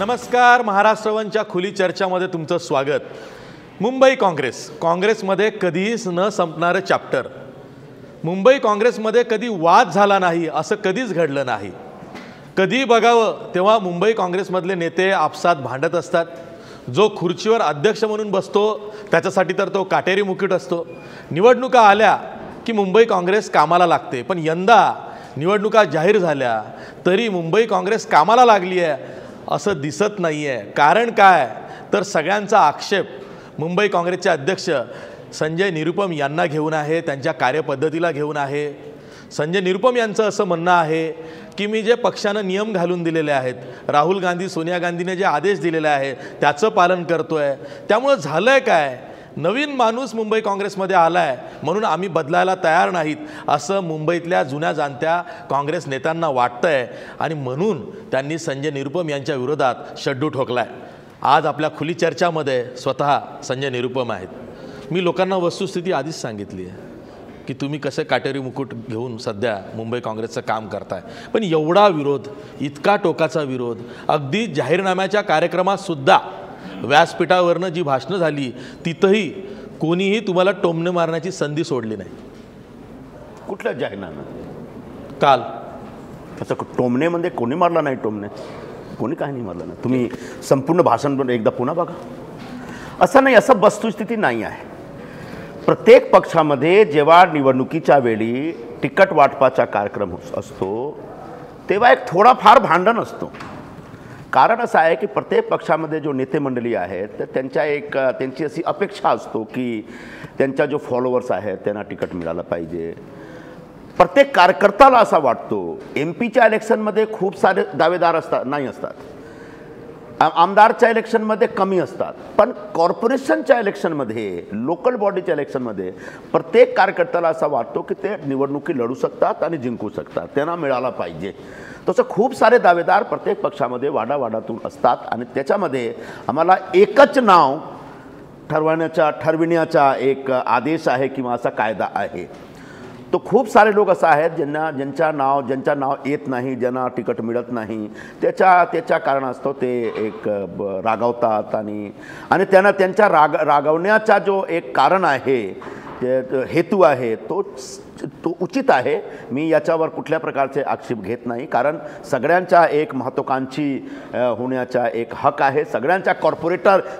नमस्कार. महाराष्ट्रवनच्या खुली चर्चामध्ये तुमचं स्वागत. मुंबई काँग्रेसमध्ये कधीच न संपणारं चॅप्टर. मुंबई काँग्रेसमध्ये कधी वाद झाला नाही असं कधीच घडलं नाही. कधी बघावं तेव्हा मुंबई काँग्रेसमधले नेते आपसात भांडत असतात. जो खुर्चीवर अध्यक्ष म्हणून बसतो त्याच्यासाठी तर तो काटेरी मुकुट असतो. निवडणुका आल्या की मुंबई काँग्रेस कामाला लागते. पण यंदा निवडणुका जाहीर झाल्या तरी मुंबई काँग्रेस कामाला लागली आहे असं दिसत नाही आहे. कारण काय तर सगळ्यांचा आक्षेप मुंबई काँग्रेसचे अध्यक्ष संजय निरुपम यांना घेऊन आहे, त्यांच्या कार्यपद्धतीला घेऊन आहे. संजय निरुपम यांचं असं म्हणणं आहे की मी जे पक्षानं नियम घालून दिलेले आहेत, राहुल गांधी सोनिया गांधीने जे आदेश दिलेले आहेत त्याचं पालन करतो आहे. त्यामुळं झालं आहे काय, नवीन माणूस मुंबई काँग्रेसमध्ये आला आहे म्हणून आम्ही बदलायला तयार नाहीत असं मुंबईतल्या जुन्या जाणत्या काँग्रेस नेत्यांना वाटतं आहे. आणि म्हणून त्यांनी संजय निरुपम यांच्या विरोधात शड्डू ठोकला आहे. आज आपल्या खुली चर्चामध्ये स्वतः संजय निरुपम आहेत. मी लोकांना वस्तुस्थिती आधीच सांगितली आहे की तुम्ही कसे काटेरी मुकुट घेऊन सध्या मुंबई काँग्रेसचं काम करताय. पण एवढा विरोध, इतका टोकाचा विरोध, अगदी जाहीरनाम्याच्या कार्यक्रमातसुद्धा व्यासपीठावरनं जी भाषणं झाली तिथंही कोणीही तुम्हाला टोमणे मारण्याची संधी सोडली नाही. कुठला जाहीरनामा? काल असं टोमणेमध्ये कोणी मारला नाही. टोमणे कोणी काही नाही मारलं नाही. तुम्ही संपूर्ण भाषण एकदा पुन्हा बघा. असं नाही, असं वस्तुस्थिती नाही आहे. प्रत्येक पक्षामध्ये जेव्हा निवडणुकीच्या वेळी तिकीट वाटपाचा कार्यक्रम असतो तेव्हा एक थोडाफार भांडण असतो. कारण असं आहे की प्रत्येक पक्षामध्ये जो नेते मंडळी आहेत तर त्यांची अशी अपेक्षा असतो की त्यांचा जो फॉलोअर्स आहेत त्यांना तिकीट मिळालं पाहिजे. प्रत्येक कार्यकर्त्याला असा वाटतो. एमपीच्या इलेक्शनमध्ये खूप सारे दावेदार असतात, आमदारच्या इलेक्शनमध्ये कमी असतात. पण कॉर्पोरेशनच्या इलेक्शनमध्ये, लोकल बॉडीच्या इलेक्शनमध्ये प्रत्येक कार्यकर्त्याला असा वाटतो की ते निवडणुकी लढू शकतात आणि जिंकू शकतात, त्यांना मिळाला पाहिजे. तसं खूप सारे दावेदार प्रत्येक पक्षामध्ये वाडावाडातून असतात. आणि त्याच्यामध्ये आम्हाला एकच नाव ठरविण्याचा एक आदेश आहे किंवा असा कायदा आहे. तो खूप सारे लोक असं आहेत ज्यांच्या नाव येत नाही, ज्यांना तिकीट मिळत नाही, त्याच्या कारणास्तव ते एक रागावतात. आणि त्यांना त्यांच्या रागवण्याचा जो एक कारण आहे, हेतू आहे तो उचित आहे. मी याच्यावर कुठल्या प्रकारचे आक्षेप घेत नाही. कारण सगळ्यांच्या एक महत्त्वाकांक्षी होण्याचा एक हक आहे. सगळ्यांच्या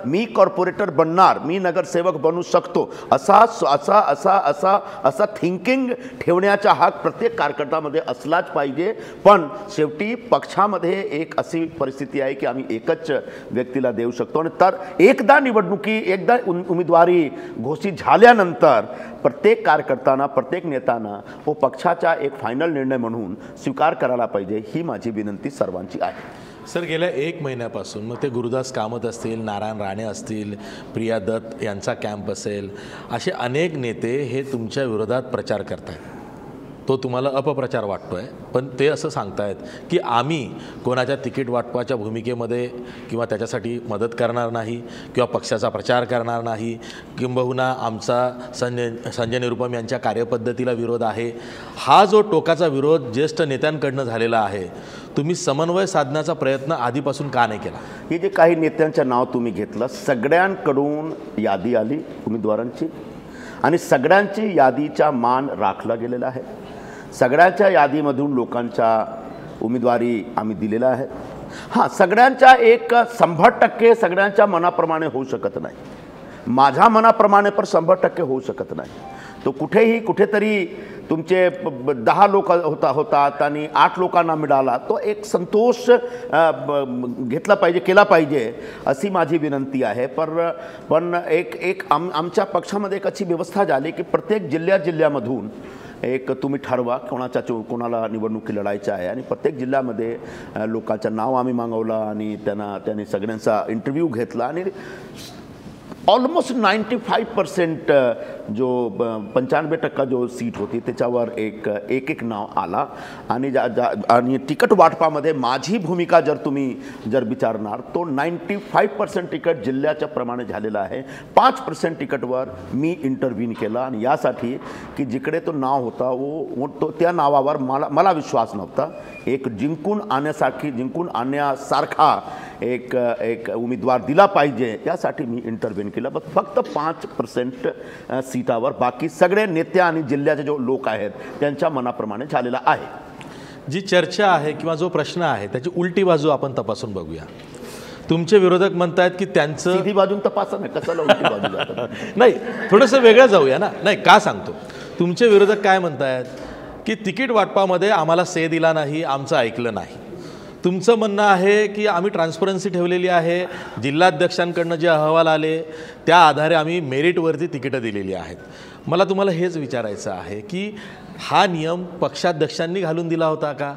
मी कॉर्पोरेटर बनणार, मी नगरसेवक बनू शकतो असा थिंकिंग ठेवण्याचा हक प्रत्येक कार्यकर्त्यामध्ये असलाच पाहिजे. पण शेवटी पक्षामध्ये एक अशी परिस्थिती आहे की आम्ही एकच व्यक्तीला देऊ शकतो. आणि तर एकदा उमेदवारी घोषित झाल्यानंतर प्रत्येक कार्यकर्त्यांना, प्रत्येक नेत्यांना व पक्षाचा एक फायनल निर्णय म्हणून स्वीकार करायला पाहिजे, ही माझी विनंती सर्वांची आहे. सर, गेल्या 1 महिन्यापासून मग ते गुरुदास कामत असतील, नारायण राणे असतील, प्रिया दत्त यांचा कॅम्प असेल, असे अनेक नेते हे तुमच्या विरोधात प्रचार करत आहेत. तो तुम्हाला अपप्रचार वाटतो आहे. पण ते असं सांगतायत की आम्ही कोणाच्या तिकीट वाटपाच्या भूमिकेमध्ये किंवा त्याच्यासाठी मदत करणार नाही किंवा पक्षाचा प्रचार करणार नाही, किंबहुना आमचा संजय निरुपम यांच्या कार्यपद्धतीला विरोध आहे. हा जो टोकाचा विरोध ज्येष्ठ नेत्यांकडनं झालेला आहे, तुम्ही समन्वय साधण्याचा प्रयत्न आधीपासून का नाही केला? हे जे काही नेत्यांचं नाव तुम्ही घेतलं, सगळ्यांकडून यादी आली उमेदवारांची आणि सगळ्यांची यादीचा मान राखला गेलेला आहे. सगळ्यांच्या यादीमधून लोकांच्या उमेदवारी आम्ही दिलेला आहे. हां, सगळ्यांच्या एक 100% सगळ्यांच्या मनाप्रमाणे होऊ शकत नाही. माझ्या मनाप्रमाणे पण 100% होऊ शकत नाही. तो कुठेतरी तुमचे 10 लोक होतात आणि 8 लोकांना मिळाला, तो एक संतोष केला पाहिजे अशी माझी विनंती आहे. पण आमच्या पक्षामध्ये एक अशी व्यवस्था झाली की प्रत्येक जिल्ह्यामधून एक तुम्ही ठरवा कोणाला निवडणुकी लढायच्या आहे. आणि प्रत्येक जिल्ह्यामध्ये लोकांचं नाव आम्ही मागवलं आणि त्यांनी सगळ्यांचा इंटरव्ह्यू घेतला आणि ऑलमोस्ट 95% जो 95% जो सीट होती त्याच्यावर एक नाव आला आणि आणि तिकट वाटपामध्ये माझी भूमिका जर विचारणार तो 95% तिकट जिल्ह्याच्या प्रमाणे झालेला आहे. 5% तिकटवर मी इंटरव्ह्यू केला आणि यासाठी की जिकडे तो नाव होता तो त्या नावावर मला विश्वास नव्हता. एक जिंकून आणण्यासारखा एक उमेदवार दिला पाहिजे यासाठी मी इंटरव्ह्यू केलं. बस फक्त 5% सीटावर बाकी सगळे नेते आणि जिल्ह्याचे जो लोक आहेत त्यांच्या मनाप्रमाणे झालेला आहे. जी चर्चा आहे किंवा जो प्रश्न आहे त्याची उलटी बाजू आपण तपासून बघूया. तुमचे विरोधक म्हणतात की त्यांचं सीधी बाजून तपासा ना, कशाला उलटी बाजू जातात? नाही, थोडंसं वेगळं जाऊया ना. नाही, का सांगतो, तुमचे विरोधक काय म्हणतायत की तिकीट वाटपामध्ये आम्हाला से दिला नाही, आमचं ऐकलं नाही. तुमचं म्हणणं आहे की आम्ही ट्रान्सपरन्सी ठेवलेली आहे, जिल्हाध्यक्षांकडनं जे अहवाल आले त्या आधारे आम्ही मेरिटवरती तिकीटं दिलेली आहेत. मला तुम्हाला हेच विचारायचं आहे की हा नियम पक्षाध्यक्षांनी घालून दिला होता का,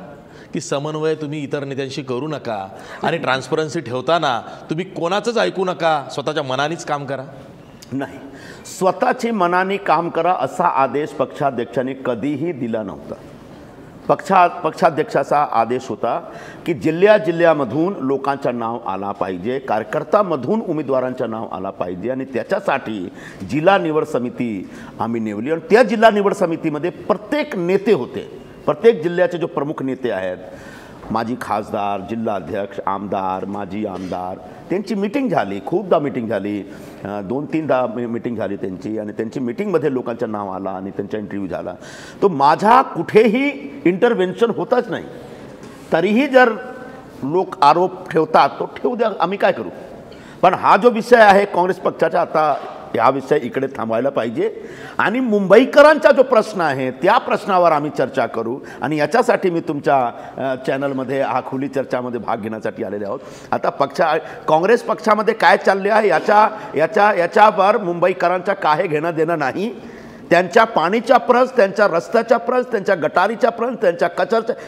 की समन्वय तुम्ही इतर नेत्यांशी करू नका आणि ट्रान्सपरन्सी ठेवताना तुम्ही कोणाचंच ऐकू नका, स्वतःच्या मनानेच काम करा? नाही, स्वतःची मनाने काम करा असा आदेश पक्षाध्यक्षांनी कधीही दिला नव्हता. पक्षाध्यक्षाचा आदेश होता की जिल्ह्यामधून लोकांचं नाव आला पाहिजे, कार्यकर्त्यामधून उमेदवारांचं नाव आला पाहिजे आणि त्याच्यासाठी जिल्हा निवड समिती आम्ही नेमली. आणि त्या जिल्हा निवड समितीमध्ये प्रत्येक नेते होते, प्रत्येक जिल्ह्याचे जो प्रमुख नेते आहेत, माजी खासदार, जिल्हाध्यक्ष, आमदार, माजी आमदार, त्यांची मीटिंग झाली, खूपदा मीटिंग झाली, 2-3दा मीटिंग झाली त्यांची. आणि त्यांची मीटिंगमध्ये लोकांचं नाव आला आणि त्यांचा इंटरव्ह्यू झाला. तो माझा कुठेही इंटरव्हेन्शन होतच नाही. तरीही जर लोक आरोप ठेवतात तो ठेवू द्या, आम्ही काय करू. पण हा जो विषय आहे काँग्रेस पक्षाचा, आता हा विषय इकडे थांबवायला पाहिजे आणि मुंबईकरांचा जो प्रश्न आहे त्या प्रश्नावर आम्ही चर्चा करू. आणि याच्यासाठी मी तुमच्या चॅनलमध्ये हा खुली चर्चामध्ये भाग घेण्यासाठी आलेले आहोत. आता काँग्रेस पक्षामध्ये काय चालले आहे याच्यावर मुंबईकरांचा काही घेणं देणं नाही. त्यांच्या पाणीचा प्रश्न, त्यांच्या रस्त्याचा प्रश्न, त्यांच्या गटारीचा प्रश्न, त्यांच्या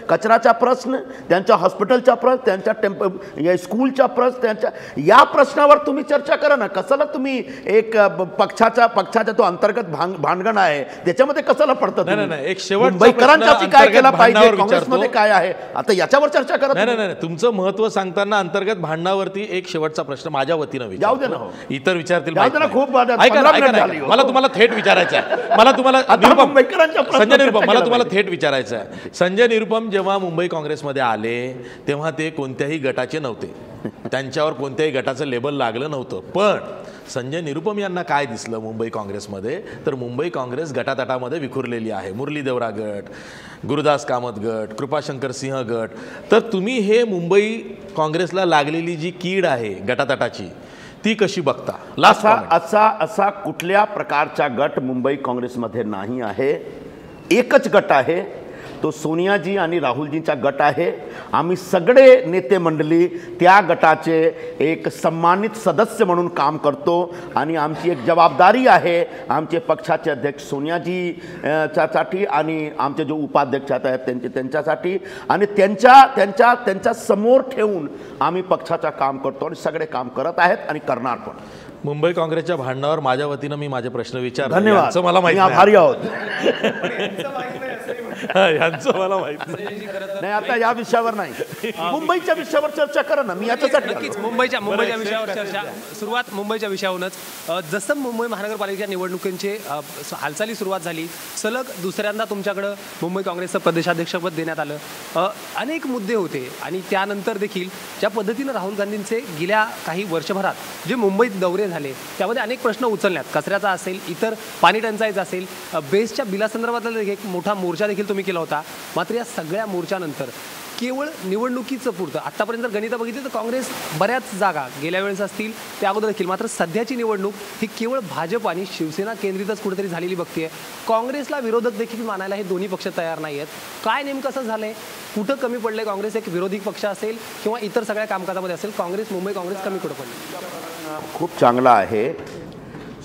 कचराचा प्रश्न, त्यांच्या हॉस्पिटलचा प्रश्न, त्यांच्या स्कूलचा प्रश्न, त्यांच्या या प्रश्नावर तुम्ही चर्चा करा ना. कशाला तुम्ही एक पक्षाचा तो अंतर्गत भांडण आहे त्याच्यामध्ये कशाला पडतं? नाही, एक शेवट मुंबईकरांसाठी काय केलं पाहिजे, काँग्रेसमध्ये काय आहे, आता याच्यावर चर्चा करा. नाही, तुमचं महत्व सांगताना अंतर्गत भांडणावरती एक शेवटचा प्रश्न माझ्या वतीनं जाऊ दे ना. इतर विचारतील खूप मला तुम्हाला थेट विचारायचं आहे. मला तुम्हाला थेट विचारायचं आहे. संजय निरुपम जेव्हा मुंबई काँग्रेसमध्ये आले तेव्हा ते कोणत्याही गटाचे नव्हते, त्यांच्यावर कोणत्याही गटाचं लेबल लागलं नव्हतं. पण संजय निरुपम यांना काय दिसलं मुंबई काँग्रेसमध्ये, तर मुंबई काँग्रेस गटातटामध्ये विखुरलेली आहे. मुरली देवरा गट, गुरुदास कामत गट, कृपाशंकर सिंह गट. तर तुम्ही हे मुंबई काँग्रेसला लागलेली जी कीड आहे गटातटाची ती कशी बघता? असा कुठल्या प्रकारचा गट मुंबई काँग्रेसमध्ये नाही आहे. एकच गट आहे, तो सोनियाजी आणि राहुलजींचा गट आहे. आम्ही सगळे नेते मंडळी त्या गटाचे एक सन्मानित सदस्य म्हणून काम करतो आणि आमची एक जबाबदारी आहे आमचे पक्षाचे अध्यक्ष सोनियाजी साठी आणि आमचे जो उपाध्यक्ष आहेत त्यांच्यासाठी आणि त्यांच्या समोर ठेवून आम्ही पक्षाचं काम करतो आणि सगळे काम करत आहेत आणि करणार पण. मुंबई काँग्रेसच्या भांडणावर माझ्या वतीनं मी माझे प्रश्न विचारले. धन्यवाद, मला माहिती आभारी आहोत. यांचं मला माहिती नाही. आता या विषयावर नाही, मुंबईच्या विषयावर चर्चा करा ना. मी याच्यासाठी नक्कीच मुंबईच्या विषयावर चर्चा. सुरुवात मुंबईच्या विषयावरूनच. जसं मुंबई महानगरपालिकेच्या निवडणुकींची हालचाली सुरुवात झाली, सलग दुसऱ्यांदा तुमच्याकडं मुंबई काँग्रेसचं प्रदेशाध्यक्षपद देण्यात आलं. अनेक मुद्दे होते आणि त्यानंतर देखील ज्या पद्धतीनं राहुल गांधींचे गेल्या काही वर्षभरात जे मुंबईत दौरे झाले त्यामध्ये अनेक प्रश्न उचलण्यात, कचऱ्याचा असेल, इतर पाणी टंचाईचा असेल, बेस्टच्या बिलासंदर्भातला एक मोठा मोर्चा देखील तुम्ही केला होता. मात्र या सगळ्या मोर्चानंतर केवळ निवडणुकीचं पुरतं आत्तापर्यंत जर गणितं बघितली तर काँग्रेस बऱ्याच जागा गेल्या वेळेस असतील त्या अगोदर देखील, मात्र सध्याची निवडणूक ही केवळ भाजप आणि शिवसेना केंद्रितच कुठेतरी झालेली बघते. काँग्रेसला विरोधक देखील मानायला हे दोन्ही पक्ष तयार नाही आहेत. काय नेमकं असं झालंय, कुठं कमी पडलंय? काँग्रेस एक विरोधी पक्ष असेल किंवा इतर सगळ्या कामकाजामध्ये असेल, मुंबई काँग्रेस कमी कुठं पडली? खूप चांगला आहे.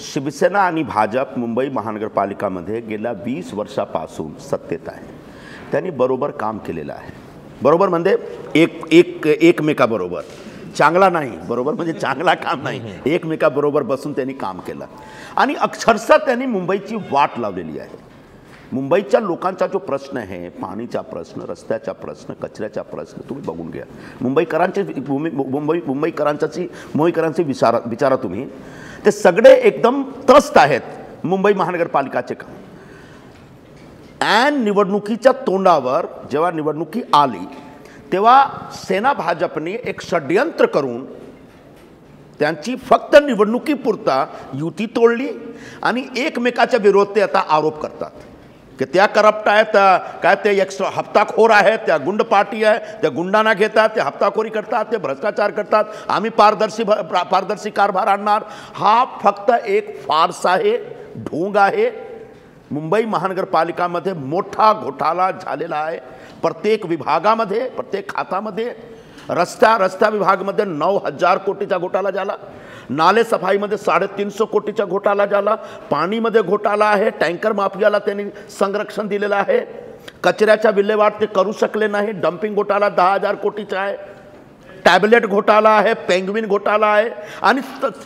शिवसेना आणि भाजप मुंबई महानगरपालिकामध्ये गेल्या 20 वर्षापासून सत्तेत आहे. त्यांनी बरोबर काम केलेलं आहे. बरोबर म्हणजे एकमेकाबरोबर चांगला नाही, बरोबर म्हणजे चांगला काम नाही, एकमेकाबरोबर बसून त्यांनी काम केलं आणि अक्षरशः त्यांनी मुंबईची वाट लावलेली आहे. मुंबईच्या लोकांचा जो प्रश्न आहे, पाणीचा प्रश्न, रस्त्याचा प्रश्न, कचऱ्याचा प्रश्न, तुम्ही बघून घ्या. मुंबईकरांचे विचारा तुम्ही, ते सगळे एकदम त्रस्त आहेत मुंबई महानगरपालिकाचे काम. आणि निवडणुकीच्या तोंडावर जेव्हा निवडणुकी आली तेव्हा सेना भाजपने एक षड्यंत्र करून त्यांची फक्त निवडणुकीपुरता युती तोडली आणि एकमेकाच्या विरोधात ते आता आरोप करतात की त्या करप्ट आहेत, काय ते एक्स्ट्रा हप्ताखोर आहेत, त्या गुंड पार्टी आहे, त्या गुंडांना घेतात, ते हप्ताखोरी करतात, ते भ्रष्टाचार करतात, आम्ही पारदर्शी कारभार आणणार. हा फक्त एक फार्स आहे, ढोंग आहे. मुंबई महानगरपालिकामध्ये मोठा घोटाळा झालेला आहे. प्रत्येक विभागामध्ये, प्रत्येक खात्यामध्ये, रस्ता विभागामध्ये 9,000 कोटीचा घोटाळा झाला, नाले सफाईमध्ये 350 कोटीचा घोटाळा झाला, पाणीमध्ये घोटाळा आहे, टँकर माफियाला त्यांनी संरक्षण दिलेलं आहे, कचऱ्याच्या विल्हेवाट ते करू शकले नाही, डम्पिंग घोटाळा 10,000 कोटीचा आहे, टॅबलेट घोटाळा आहे, पेंग्विन घोटाळा आहे आणि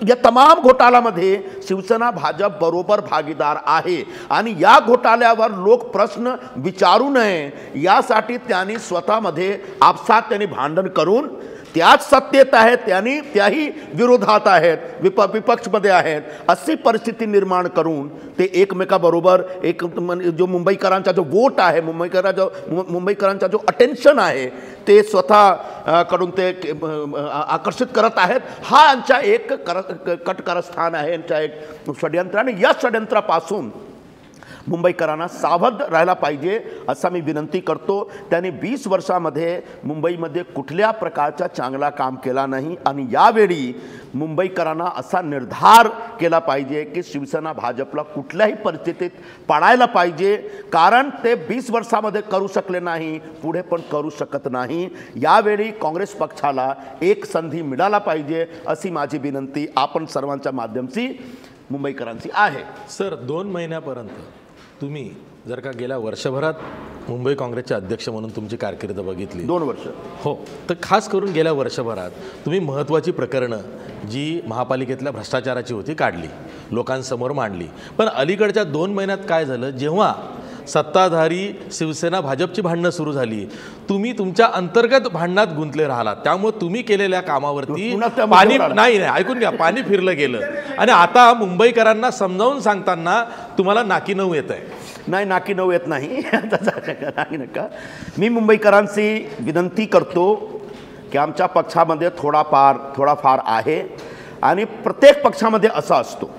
या तमाम घोटाळ्यामध्ये शिवसेना भाजप बरोबर भागीदार आहे. आणि या घोटाळ्यावर लोक प्रश्न विचारू नये यासाठी त्यांनी स्वतःमध्ये आपसात त्यांनी भांडण करून त्याच सत्तेत आहेत, त्याही विरोधात आहेत, विपक्षमध्ये आहेत, अशी परिस्थिती निर्माण करून ते एकमेकाबरोबर एक जो मुंबईकरांचा जो वोट आहे, मुंबईकरांचा जो अटेन्शन आहे ते स्वतः कडून ते आकर्षित करत आहेत. हा यांचा एक कटकारस्थान आहे, यांचा एक षड्यंत्र. आणि या षड्यंत्रापासून मुंबईकरांना सावध राहायला पाहिजे असं मी विनंती करतो. त्यांनी 20 वर्षामध्ये मुंबईमध्ये कुठल्या प्रकारचा चांगला काम केला नाही आणि यावेळी मुंबईकरांना असा निर्धार केला पाहिजे की शिवसेना भाजपला कुठल्याही परिस्थितीत पाडायला पाहिजे, कारण ते 20 वर्षामध्ये करू शकले नाही, पुढे पण करू शकत नाही. यावेळी काँग्रेस पक्षाला एक संधी मिळाला पाहिजे अशी माझी विनंती आपण सर्वांच्या माध्यमाची मुंबईकरांची आहे. सर, 2 महिन्यापर्यंत तुम्ही जर का गेल्या वर्षभरात मुंबई काँग्रेसचे अध्यक्ष म्हणून तुमची कारकीर्द बघितली, 2 वर्ष, हो, तर खास करून गेल्या वर्षभरात तुम्ही महत्त्वाची प्रकरणं जी महापालिकेतल्या भ्रष्टाचाराची होती काढली, लोकांसमोर मांडली. पण अलीकडच्या 2 महिन्यात काय झालं, जेव्हा सत्ताधारी शिवसेना भाजपची भांडणं सुरू झाली, तुम्ही तुमच्या अंतर्गत भांडणात गुंतले राहिलात. त्यामुळे तुम्ही केलेल्या कामावरती पाणी नाही ऐकून घ्या, पाणी फिरलं गेलं आणि आता मुंबईकरांना समजावून सांगताना तुम्हाला नाकीनऊ येत आहे. नाही, नाकीनऊ येत नाही, नाही नका. मी मुंबईकरांची विनंती करतो की आमच्या पक्षामध्ये थोडाफार आहे आणि प्रत्येक पक्षामध्ये असा असतो.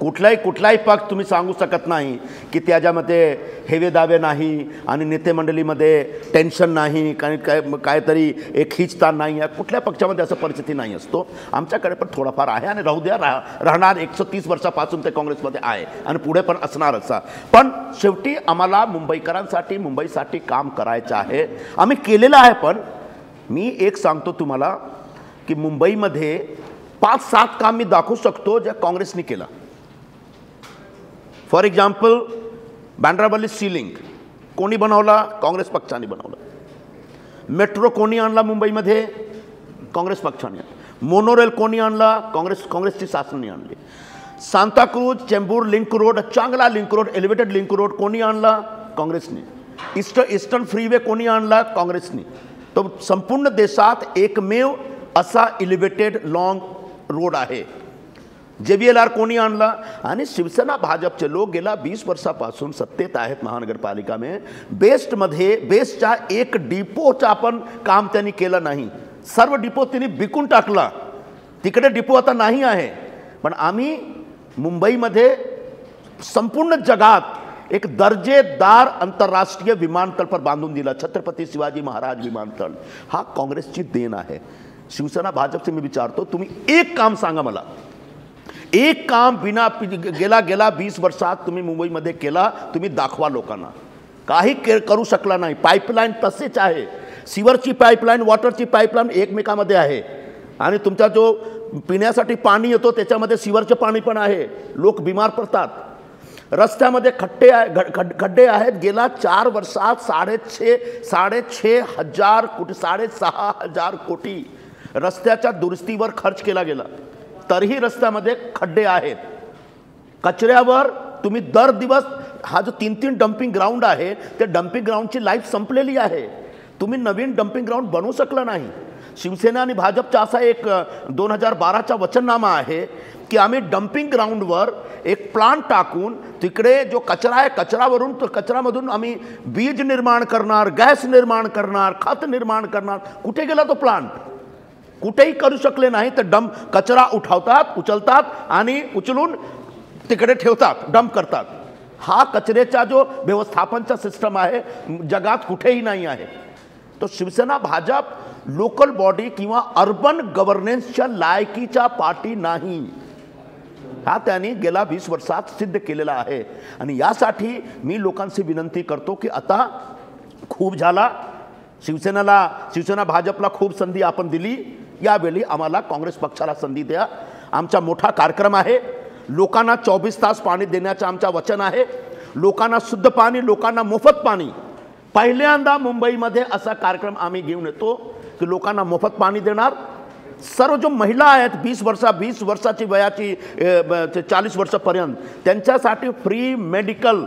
कुठलाही पक्ष तुम्ही सांगू शकत नाही की त्याच्यामध्ये हेवे दावे नाही आणि नेतेमंडळीमध्ये टेन्शन नाही, काहीतरी एक हिचतान नाही आहे. कुठल्या पक्षामध्ये असं परिस्थिती नाही असतो. आमच्याकडे पण थोडाफार आहे आणि राहू द्या, राहणार. 130 वर्षापासून ते काँग्रेसमध्ये आहे आणि पुढे पण असणार असा. पण शेवटी आम्हाला मुंबईकरांसाठी, मुंबईसाठी काम करायचं आहे, आम्ही केलेलं आहे. पण मी एक सांगतो तुम्हाला की मुंबईमध्ये 5-7 काम मी दाखवू शकतो जे काँग्रेसने केलं. फॉर एक्झाम्पल, बँड्राबली सीलिंग कोणी बनवला? काँग्रेस पक्षाने बनवलं. मेट्रो कोणी आणला मुंबईमध्ये? काँग्रेस पक्षाने. मोनोरेल कोणी आणला? काँग्रेसची शासनाने आणली. सांताक्रूज चेंबूर लिंक रोड, चांगला link road, elevated link road कोणी आणला? काँग्रेसने. ईस्टर्न फ्रीवे कोणी आणला? काँग्रेसने. तो संपूर्ण देशात एकमेव असा एलिव्हेटेड लॉंग रोड आहे. JBLR कोणी आणला? आणि शिवसेना भाजपचे लोक गेल्या 20 वर्षापासून सत्तेत आहेत महानगरपालिकामध्ये. बेस्टच्या एक डिपोचा पण काम त्यांनी केलं नाही. सर्व डिपो त्यांनी विकून टाकला. तिकडे डिपो आता नाही आहे. पण आम्ही मुंबईमध्ये संपूर्ण जगात एक दर्जेदार आंतरराष्ट्रीय विमानतळ पर बांधून दिला, छत्रपती शिवाजी महाराज विमानतळ. हा काँग्रेसची देण आहे. शिवसेना भाजपचे मी विचारतो, तुम्ही एक काम सांगा मला, एक काम बिना गेला 20 वर्षात तुम्ही मुंबईमध्ये केला, तुम्ही दाखवा लोकांना. काही करू शकला नाही. पाईपलाईन तसेच आहे. सिवरची पाईपलाईन, वॉटरची पाईपलाईन एकमेकामध्ये आहे आणि तुमचा जो पिण्यासाठी पाणी येतो त्याच्यामध्ये सिवरचे पाणी पण आहे. लोक बिमार पडतात. रस्त्यामध्ये खड्डे आहेत. गेल्या 4 वर्षात 6,500 कोटी रस्त्याच्या दुरुस्तीवर खर्च केला गेला, तरीही रस्त्यामध्ये खड्डे आहेत. कचऱ्यावर तुम्ही दर दिवस हा जो 3-3 डम्पिंग ग्राउंड आहे, ते डम्पिंग ग्राउंडची लाईफ संपलेली आहे. तुम्ही नवीन डम्पिंग ग्राउंड बनवू शकला नाही. शिवसेना आणि भाजपचा असा एक 2012चा वचननामा आहे की आम्ही डम्पिंग ग्राउंडवर एक प्लांट टाकून तिकडे जो कचरा आहे, कचरामधून आम्ही बीज निर्माण करणार, गॅस निर्माण करणार, खत निर्माण करणार. कुठे गेला तो प्लांट? कुठेही करू शकले नाही. तर कचरा उचलतात आणि उचलून तिकडे ठेवतात, डंप करतात. हा कचऱ्याचा जो व्यवस्थापनचा सिस्टम आहे जगात कुठेही नाही आहे. तो शिवसेना भाजप लोकल बॉडी किंवा अर्बन गव्हर्नन्सच्या लायकीच्या पार्टी नाही, हा त्यांनी गेल्या 20 वर्षात सिद्ध केलेला आहे. आणि यासाठी मी लोकांची विनंती करतो की आता खूप झाला. शिवसेना भाजपला खूप संधी आपण दिली, यावेळी आम्हाला काँग्रेस पक्षाला संधी द्या. आमचा मोठा कार्यक्रम आहे. लोकांना 24 तास पाणी देण्याचं आमचं वचन आहे. लोकांना शुद्ध पाणी, लोकांना मोफत पाणी. पहिल्यांदा मुंबईमध्ये असा कार्यक्रम आम्ही घेऊन येतो की लोकांना मोफत पाणी देणार. सर्व जो महिला आहेत 20 वर्षाची वयाची 40 वर्षापर्यंत, त्यांच्यासाठी free medical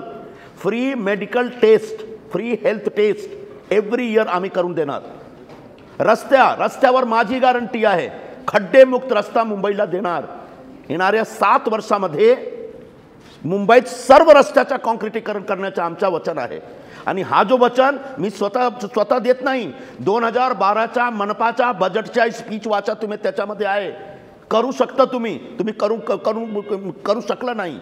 test, free health test every year आम्ही करून देणार. रस्त्यावर माझी गॅरंटी आहे, खड्डेमुक्त रस्ता मुंबईला देणार. येणाऱ्या 7 वर्षामध्ये मुंबईत सर्व रस्त्याचं काँक्रिटीकरण करण्याचं आमचं वचन आहे. आणि हा जो वचन मी स्वतः देत नाही, 2012च्या मनपाच्या बजेटच्या स्पीच वाचा तुम्ही, त्याच्यामध्ये आहे. करू शकता तुम्ही करू शकला नाही.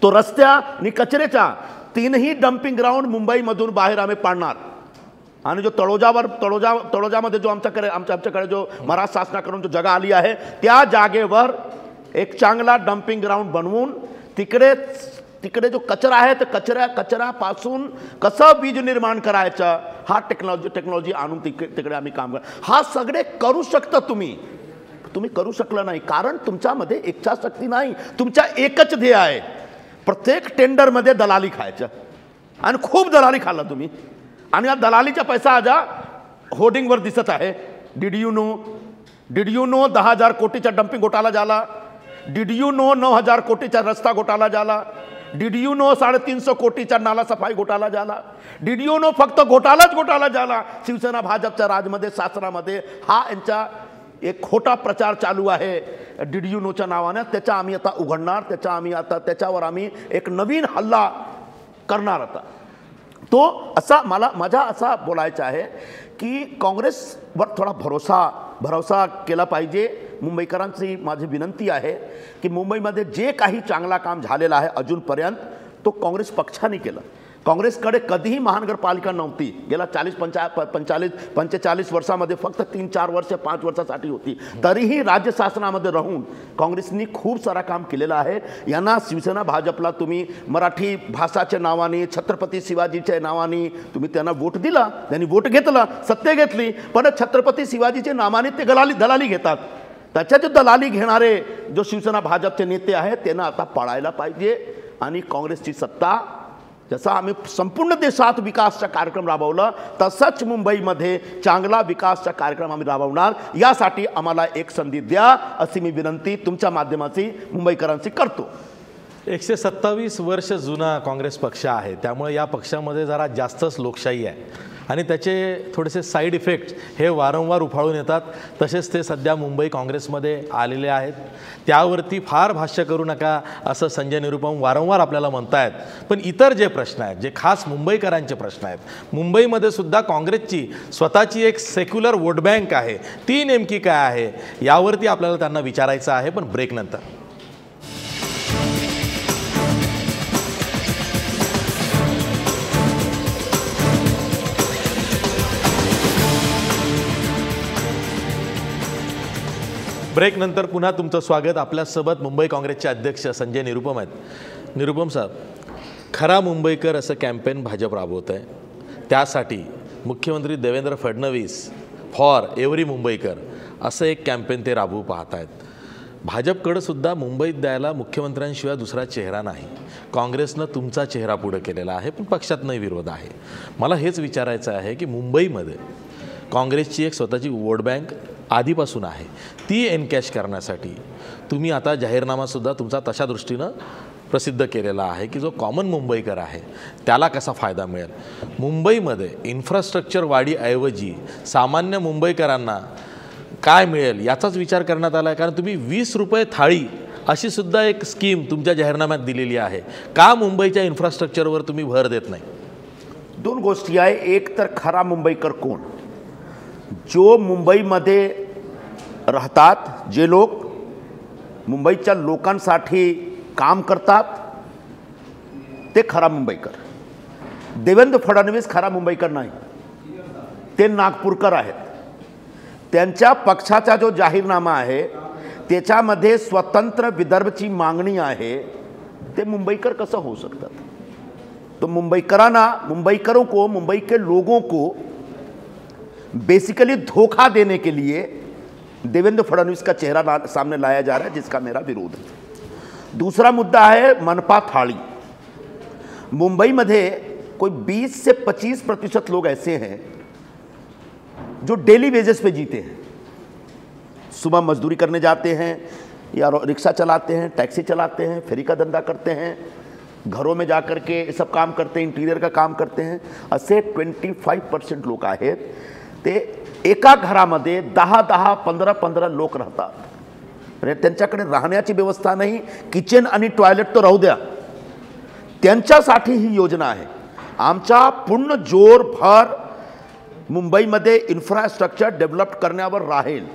तो रस्त्या आणि कचऱ्याच्या 3ही डम्पिंग ग्राउंड मुंबईमधून बाहेर आम्ही पाडणार. आणि जो तळोजामध्ये जो आमच्याकडे जो महाराष्ट्र शासनाकडून जो जागा आली आहे, त्या जागेवर एक चांगला डम्पिंग ग्राउंड बनवून तिकडे जो कचरा आहे तर कचऱ्यापासून कसं बीज निर्माण करायचं, हा टेक्नॉलॉजी आणून तिकडे आम्ही काम हा सगळे करू शकता. तुम्ही करू शकला नाही कारण तुमच्यामध्ये इच्छाशक्ती नाही. तुमचा एकच ध्येय आहे, प्रत्येक टेंडरमध्ये दलाली खायचं. आणि खूप दलाली खाल्ला तुम्ही. आणि या दलालीचा पैसा आज होर्डिंगवर दिसत आहे. डिड यू नो 10,000 कोटीचा डम्पिंग घोटाळा झाला. डिड यू नो 9,000 कोटीचा रस्ता घोटाळा झाला. डिड यू नो 350 कोटीचा नाला सफाई घोटाळा झाला. डिड यू नो फक्त घोटाळा झाला. शिवसेना भाजपच्या राजमध्ये शासनामध्ये हा यांचा एक खोटा प्रचार चालू आहे डिड यू नोच्या नावाने. त्याचा आम्ही आता उघडणार. त्याच्यावर आम्ही एक नवीन हल्ला करणार. आता तो माझा असा बोलायचा आहे की काँग्रेसवर थोडा भरोसा केला पाहिजे. मुंबईकरांची माझी विनंती आहे की मुंबईमध्ये जे काही चांगला काम झालेलं आहे अजूनपर्यंत तो काँग्रेस पक्षाने केलं. काँग्रेसकडे कधीही महानगरपालिका नव्हती. गेल्या 45 वर्षामध्ये फक्त 3-4 वर्ष 5 वर्षासाठी होती. तरीही राज्य शासनामध्ये राहून काँग्रेसनी खूप सारा काम केलेलं आहे. यांना शिवसेना भाजपला तुम्ही मराठी भाषाच्या नावाने, छत्रपती शिवाजीच्या नावाने तुम्ही त्यांना वोट दिला. त्यांनी वोट घेतला, सत्य घेतली. पण छत्रपती शिवाजीच्या नावाने ते दलाली घेतात. त्याच्या जो दलाली घेणारे जो शिवसेना भाजपचे नेते आहेत त्यांना आता पाळायला पाहिजे. आणि काँग्रेसची सत्ता जसा आम्ही संपूर्ण देशात विकासचा कार्यक्रम राबवला तसंच मुंबईमध्ये चांगला विकासचा कार्यक्रम आम्ही राबवणार. यासाठी आम्हाला एक संधी द्या अशी मी विनंती तुमच्या माध्यमाची मुंबईकरांची करतो. 127 वर्ष जुना काँग्रेस पक्ष आहे, त्यामुळे या पक्षामध्ये जरा जास्तच लोकशाही आहे आणि त्याचे थोडेसे साईड इफेक्ट्स हे वारंवार उफाळून येतात. तसेच ते सध्या मुंबई काँग्रेसमध्ये आलेले आहेत. त्यावरती फार भाष्य करू नका असं संजय निरुपम वारंवार आपल्याला म्हणतायत. पण इतर जे प्रश्न आहेत, जे खास मुंबईकरांचे प्रश्न आहेत, मुंबईमध्ये सुद्धा काँग्रेसची स्वतःची एक सेक्युलर वोट बँक आहे, ती नेमकी काय आहे यावरती आपल्याला त्यांना विचारायचं आहे. पण ब्रेकनंतर ब्रेकनंतर पुन्हा तुमचं स्वागत. आपल्यासोबत मुंबई काँग्रेसचे अध्यक्ष संजय निरुपम आहेत. निरुपम साहेब, खरा मुंबईकर असं कॅम्पेन भाजप राबवत आहे. त्यासाठी मुख्यमंत्री देवेंद्र फडणवीस फॉर एव्हरी मुंबईकर असं एक कॅम्पेन ते राबवू पाहत आहेत. भाजपकडं सुद्धा मुंबईत द्यायला मुख्यमंत्र्यांशिवाय दुसरा चेहरा नाही. काँग्रेसनं तुमचा चेहरा पुढं केलेला आहे, पण पक्षातनंही विरोध आहे. मला हेच विचारायचं आहे की मुंबईमध्ये काँग्रेसची एक स्वतःची वोट बँक, आधीपासून आहे ती एनकॅश करण्यासाठी तुम्ही आता जाहीरनामासुद्धा तुमचा तशा दृष्टीनं प्रसिद्ध केलेला आहे की जो कॉमन मुंबईकर आहे त्याला कसा फायदा मिळेल. मुंबईमध्ये इन्फ्रास्ट्रक्चर वाढीऐवजी सामान्य मुंबईकरांना काय मिळेल याचाच विचार करण्यात आला आहे. कारण तुम्ही 20 रुपये थाळी अशी सुद्धा एक स्कीम तुमच्या जाहीरनाम्यात दिलेली आहे. का मुंबईच्या इन्फ्रास्ट्रक्चरवर तुम्ही भर देत नाही? दोन गोष्टी आहे. एक तर खरा मुंबईकर कोण, जो मुंबईमध्ये राहतात, जे लोक मुंबईच्या लोकांसाठी काम करतात ते खरा मुंबईकर. देवेंद्र फडणवीस खरा मुंबईकर नाही, ते नागपूरकर आहेत. त्यांच्या पक्षाचा जो जाहीरनामा आहे त्याच्यामध्ये स्वतंत्र विदर्भची मागणी आहे. ते मुंबईकर कसं होऊ शकतात? तो मुंबईकरों को, मुंबई के लोगों को बेसिकली धोखा देने के लिए देवेंद्र फडणवीस का चेहरा सामने लाया जा रहा है, जिसका मेरा विरोध है. दूसरा मुद्दा है मनपा थाली. मुंबई में कोई 20 से 25% लोग ऐसे हैं जो डेली वेजेस पे जीते हैं. सुबह मजदूरी करने जाते हैं या रिक्शा चलाते हैं, टैक्सी चलाते हैं, फेरी का धंधा करते हैं, घरों में जाकर के सब काम करते हैं, इंटीरियर का काम करते हैं. असे 25% लोक आहेत. ते एका घरामध्ये 10-10, 15-15 लोक राहतात. म्हणजे त्यांच्याकडे राहण्याची व्यवस्था नाही, किचन आणि टॉयलेट तर राहू द्या. त्यांच्यासाठी ही योजना आहे. आमचा पूर्ण जोर भर मुंबईमध्ये इन्फ्रास्ट्रक्चर डेव्हलप करण्यावर राहील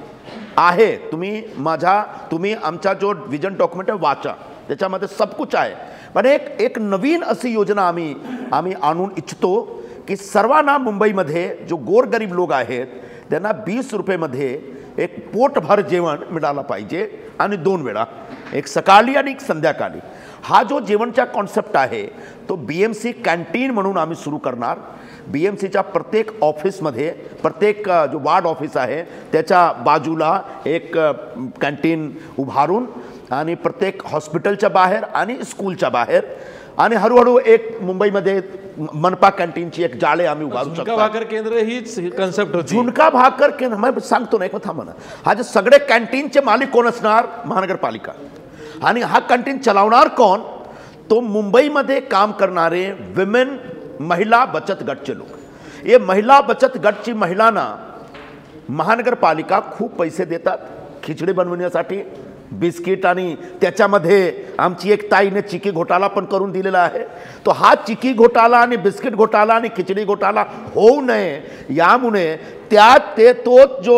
आहे. तुम्ही आमचा जो विजन डॉक्युमेंट आहे वाचा, त्याच्यामध्ये सब कुछ आहे. पण एक नवीन अशी योजना आम्ही आणून इच्छितो की सर्वांना मुंबईमध्ये जो गोरगरीब लोक आहेत त्यांना 20 रुपयेमध्ये एक पोटभर जेवण मिळालं पाहिजे, आणि 2 वेळा, एक सकाळी आणि एक संध्याकाळी. हा जो जेवणचा कॉन्सेप्ट आहे तो BMC कॅन्टीन म्हणून आम्ही सुरू करणार. BMCच्या प्रत्येक ऑफिसमध्ये, प्रत्येक जो वार्ड ऑफिस आहे त्याच्या बाजूला एक कॅन्टीन उभारून, आणि प्रत्येक हॉस्पिटलच्या बाहेर आणि स्कूलच्या बाहेर, आणि हळूहळू एक मुंबईमध्ये मनपा कॅन्टीनची एक जाळे आम्ही उभारू शकतो. झुणका भाकर केंद्र हीच कन्सेप्ट होती. झुणका भाकर केंद्र मी सांगतो ना, एक थांबा ना. हा जे सगळे कॅन्टीनचे मालिक कोण असणार? महानगरपालिका. आणि हा कॅन्टीन चालवणार कोण? तो मुंबईमध्ये काम करणारे विमेन, महिला बचत गटचे लोक. हे महिला बचत गटची महिलांना महानगरपालिका खूप पैसे देतात खिचडी बनवण्यासाठी, बिस्किट, आणि त्याच्यामध्ये आमची एक ताईने चिकी घोटाळा पण करून दिलेला आहे. तो हा चिकी घोटाळा आणि बिस्किट घोटाळा आणि खिचडी घोटाळा होऊ नये यामुळे तो जो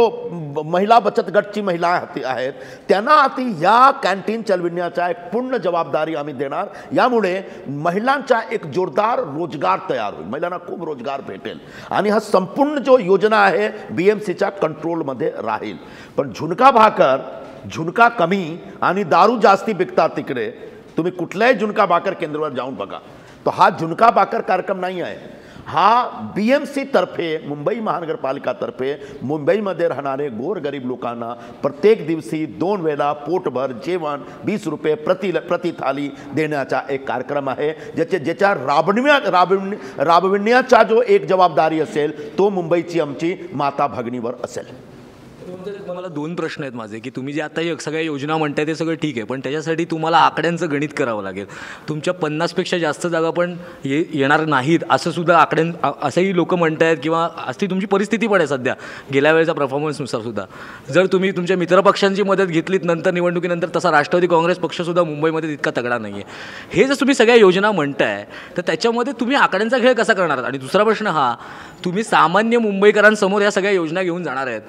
महिला बचत गटची महिला आहेत त्यांना आता या कॅन्टीन चालविण्याचा एक पूर्ण जबाबदारी आम्ही देणार. यामुळे महिलांचा एक जोरदार रोजगार तयार होईल, महिलांना खूप रोजगार भेटेल, आणि हा संपूर्ण जो योजना आहे BMCच्या कंट्रोलमध्ये राहील. पण झुणका कमी आणि दारू जास्ती विकतात तिकडे. तुम्ही कुठल्याही झुणका भाकर केंद्रावर जाऊन बघा. तो हा झुणका भाकर कार्यक्रम नाही आहे. हा BMC तर्फे, मुंबई महानगरपालिकातर्फे मुंबईमध्ये राहणारे गोरगरीब लोकांना प्रत्येक दिवशी 2 वेळा पोटभर जेवण 20 रुपये प्रति थाली देण्याचा एक कार्यक्रम आहे. ज्याच्या राबविण्याचा जो एक जबाबदारी असेल तो मुंबईची आमची माता भगिनीवर असेल. मला 2 प्रश्न आहेत माझे, की तुम्ही जे आता सगळ्या योजना म्हणताय ते सगळं ठीक आहे, पण त्याच्यासाठी तुम्हाला आकड्यांचं गणित करावं लागेल. तुमच्या 50पेक्षा जास्त जागा पण येणार नाहीत असं सुद्धा असंही लोक म्हणतायत, किंवा अशी तुमची परिस्थिती पण आहे सध्या गेल्या वेळेचा परफॉर्मन्सनुसार सुद्धा. जर तुम्ही तुमच्या मित्रपक्षांची मदत घेतलीत नंतर निवडणुकीनंतर, तसा राष्ट्रवादी काँग्रेस पक्षसुद्धा मुंबईमध्ये तितका तगडा नाही आहे. हे जर तुम्ही सगळ्या योजना म्हणताय तर त्याच्यामध्ये तुम्ही आकड्यांचा खेळ कसा करणार? आणि दुसरा प्रश्न हा, तुम्ही सामान्य मुंबईकरांसमोर या सगळ्या योजना घेऊन जाणार आहेत.